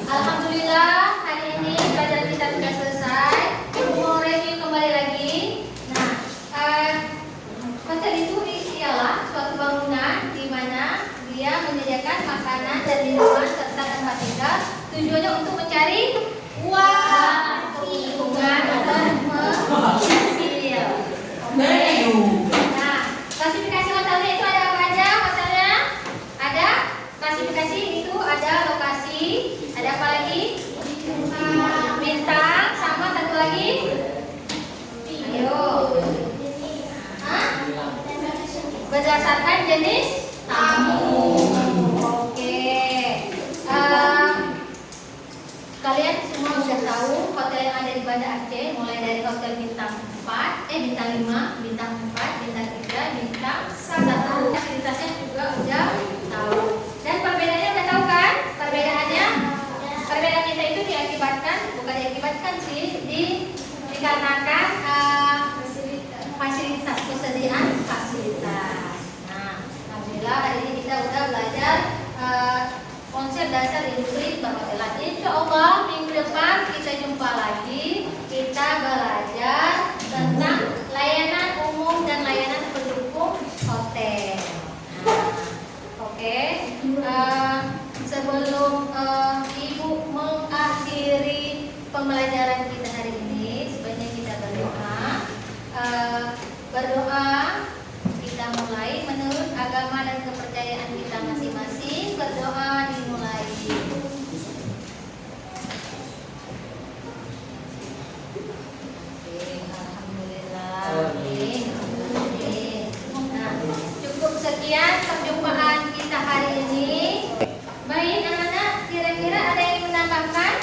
Alhamdulillah hari ini pelajaran kita sudah selesai. Mau review kembali lagi. Nah, hotel itu ialah suatu bangunan di mana dia menyediakan makanan dan minuman serta tempat tinggal. Tujuannya untuk mencari uang, keuntungan atau menghasil. Nah, klasifikasi hotelnya itu ada apa aja? Hotelnya ada klasifikasi itu ada lokasi, ada apa lagi? Bintang, sama satu lagi. Ayo. Hah? Berdasarkan jenis tamu. Oke. dilibatkan sih dikarenakan fasilitas, kesediaan fasilitas. Nah, alhamdulillah hari ini kita udah belajar konsep dasar industri perhotelan. Insya Allah minggu depan kita jumpa lagi. Kita belajar tentang layanan umum dan layanan pendukung hotel. Nah, oke. Sebelum Ibu mengakhiri pembelajaran kita hari ini, sebaiknya kita berdoa. Berdoa kita mulai menurut agama dan kepercayaan kita masing-masing. Berdoa dimulai. Oke, alhamdulillah. Amin. Nah, cukup sekian perjumpaan kita hari ini. Baik, anak-anak, kira-kira ada yang menambahkan?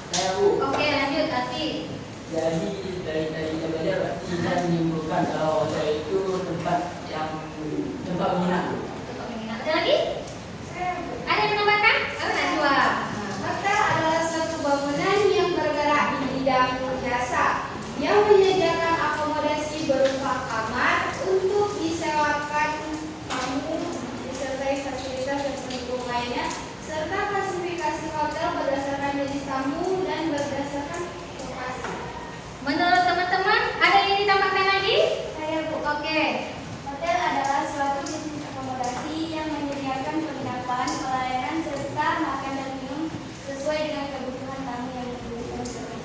Saya Bu. Oke, lanjut, Ati. Jadi dari tadi kita belajar tidak menyimpulkan kalau hotel itu tempat menginap. Ada lagi? Ada yang menambahkan? Najwa. Hotel adalah suatu bangunan yang bergerak di bidang jasa yang menyediakan akomodasi berupa kamar untuk disewakan tamu disertai fasilitas dan pendukung lainnya serta klasifikasi hotel berdasarkan jenis tamu dan berdasarkan lokasi. Menurut teman-teman, ada yang ditambahkan lagi? Saya Bu. Oke. Hotel adalah suatu bisnis akomodasi yang menyediakan penginapan, pelayanan, serta makan dan minum sesuai dengan kebutuhan tamu yang dibutuhkan.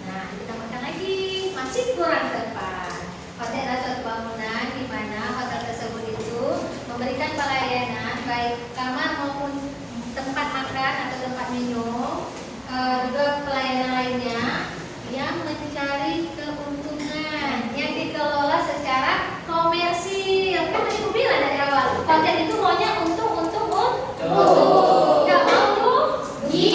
Nah, ditambahkan lagi, masih kurang tepat. Hotel adalah suatu bangunan di mana hotel tersebut itu memberikan pelayanan baik kamar maupun tempat makan atau tempat minum, juga pelayanan lainnya yang mencari keuntungan yang dikelola secara komersil. Kan tadi aku bilang dari awal, hotel itu maunya untung. Nggak mau rugi.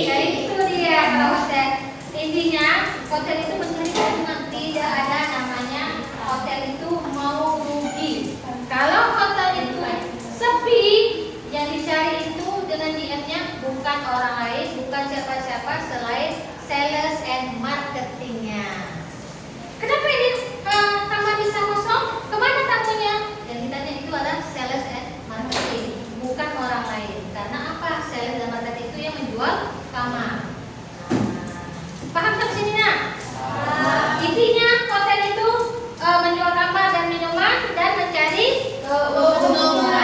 Jadi itu dia kalau hotel. Intinya hotel itu mencari keuntungan. Tidak ada namanya hotel itu mau rugi. Kalau hotel itu sepi, yang dicari itu dengan niatnya bukan orang lain, bukan siapa-siapa selain sales and marketingnya. Kenapa ini kamar bisa kosong? Kemana tamunya? Yang ditanya itu adalah sales and marketing, bukan orang lain. Karena apa? Sales dan marketing itu yang menjual kamar. Paham sampai sini nak? Intinya hotel itu menjual kamar dan minuman dan mencari keuntungan.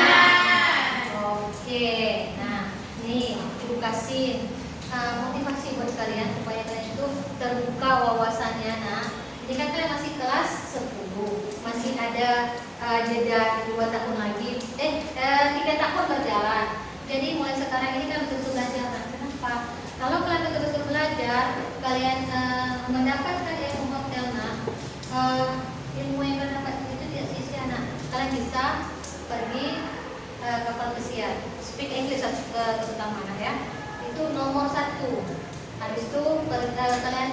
Oke, nah nih Ibu kasih motivasi buat kalian supaya kalian itu terbuka wawasannya. Nah, ini kan kalian masih kelas 10, masih ada jeda 2 tahun lagi, 3 tahun berjalan. Jadi mulai sekarang ini kan betul-betul belajar. Nah, kenapa? Kalau kalian betul-betul belajar, kalian mendapatkan ilmu hotel, ilmu yang kalian dapat itu tidak sia-sia. Nah, kalian bisa pergi kapal pesiar, speak English terutama ya. Itu nomor 1. Habis itu kalian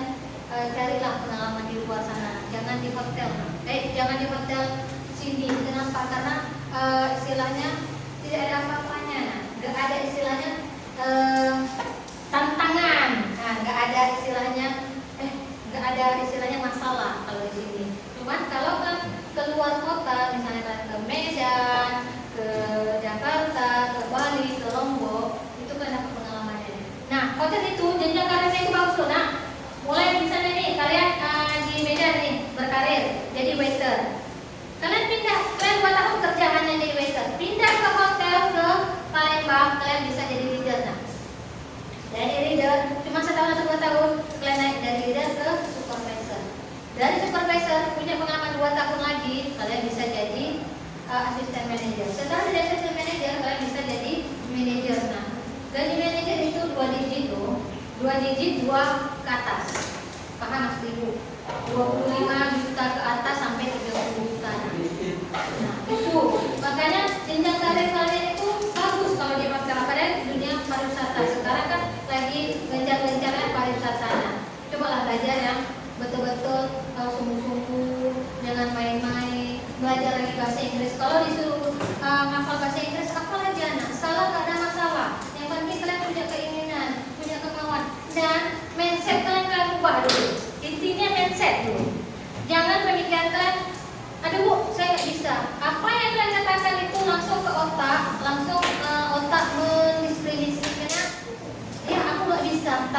carilah pengalaman di luar sana. Jangan di hotel. Jangan di hotel sini. Kenapa? Karena istilahnya tidak ada apa-apanya. Nggak ada istilahnya tantangan. Nah, nggak ada istilahnya masalah kalau di sini. Cuman kalau kan keluar kota, misalnya kalian ke Medan, ke Jakarta, ke Bali, ke Lombok, itu kan dapat pengalamannya. Nah, hotel itu jenjang karirnya itu bagus loh. Nah, mulai misalnya nih kalian di Medan nih berkarir jadi waiter. Kalian 2 tahun kerja hanya jadi waiter. Pindah ke hotel ke Palembang, kalian bisa jadi leader. Nah, dari leader cuma 1 tahun atau 2 tahun kalian naik dari leader ke supervisor. Dari supervisor punya pengalaman 2 tahun lagi, kalian bisa jadi asisten manajer. Setelah jadi asisten manajer, kalian bisa jadi manajer. Nah, gaji manajer itu 2 digit tuh, 2 digit 2 ke atas. Paham Mas Ibu? 25 juta ke atas sampai 30 juta. Nah, itu makanya jenjang karir kalian itu bagus kalau di hotel. Padahal di dunia pariwisata sekarang kan lagi gencar-gencarnya pariwisata. Cobalah belajar yang betul-betul sungguh-sungguh, jangan main-main. Belajar lagi bahasa Inggris. Kalau disuruh ngafal bahasa Inggris, hafal aja anak. Salah gak ada masalah. Yang penting kalian punya keinginan, punya kemauan, dan mindset kalian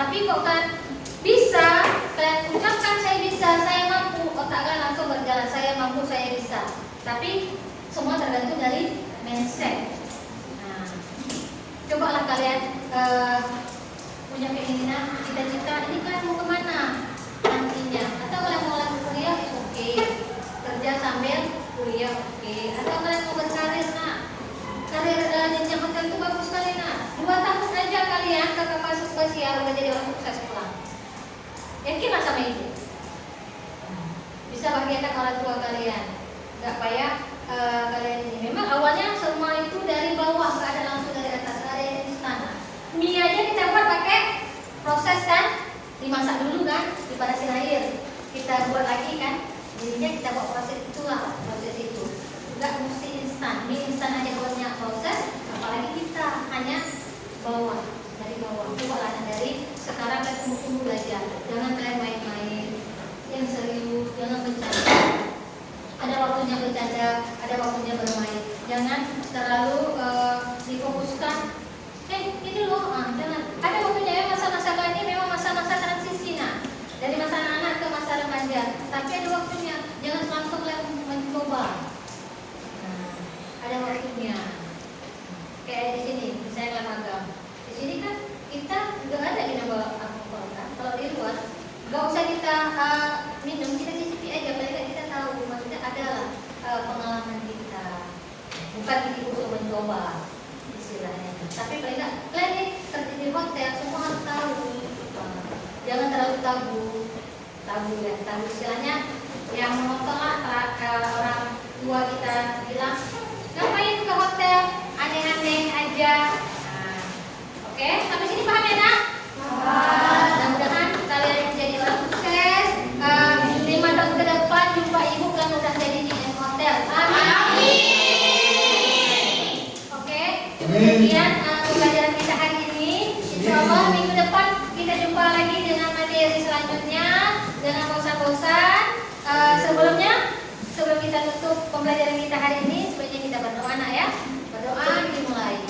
Tapi kok kan bisa, kalian ucapkan saya bisa, saya mampu, otak kalian langsung berjalan, saya mampu, saya bisa. Tapi semua tergantung dari mindset. Nah, cobalah kalian punya keinginan, cita-cita, ini kalian mau kemana nantinya? Atau kalian mau lanjut kuliah, oke. Kerja sambil kuliah, oke. Atau kalian mau berkarir, nah, karir jenjang hotel itu bagus sekali, nah. 2 tahun aja kalian ke kapal spesial udah jadi orang sukses pulang. Yakinlah sama itu. Bisa bahagiakan orang tua kalian. Gak payah kalian ini. Memang awalnya semua itu dari bawah, gak ada langsung dari atas, gak ada yang instan. Mie aja kita buat pakai proses kan, dimasak dulu kan, dipanasin air, kita buat lagi kan, jadinya kita buat proses itulah, proses itu. Gak mesti instan, mie instan aja buatnya proses, apalagi kita hanya bawah, dari bawah. Coba dari sekarang kalian tumbuh belajar, jangan kalian main-main, yang serius, jangan bercanda. Ada waktunya bercanda, ada waktunya bermain. Jangan terlalu difokuskan. Ini loh, jangan. Ada waktunya ya, masa-masa kalian ini memang masa-masa transisi, nah, dari masa anak-anak ke masa remaja. Tapi ada waktunya, jangan langsung kalian mencoba. Nah, ada waktunya. Kayak di sini, misalnya kelas magang. Di sini kan kita nggak ada di nama alkohol kan. Kalau di luar, nggak usah kita minum, kita cicipi aja. Paling kita tahu, maksudnya adalah pengalaman kita. Bukan kita untuk mencoba istilahnya. Tapi paling nggak, kalian nih kerja di hotel semua harus tahu. Jangan terlalu tabu ya. Tabu istilahnya yang menonton lah orang tua kita bilang, ngapain ke hotel aneh-aneh aja. Nah, oke, sampai sini paham ya nak? Mudah-mudahan kalian menjadi orang sukses. 5 tahun ke depan jumpa ibu kan udah jadi di hotel. Amin. Oke, kemudian pembelajaran kita hari ini. Insya Allah minggu depan kita jumpa lagi dengan materi selanjutnya. Jangan bosan-bosan. Sebelum kita tutup pembelajaran kita hari ini, sebaiknya kita berdoa nak ya. Berdoa dimulai.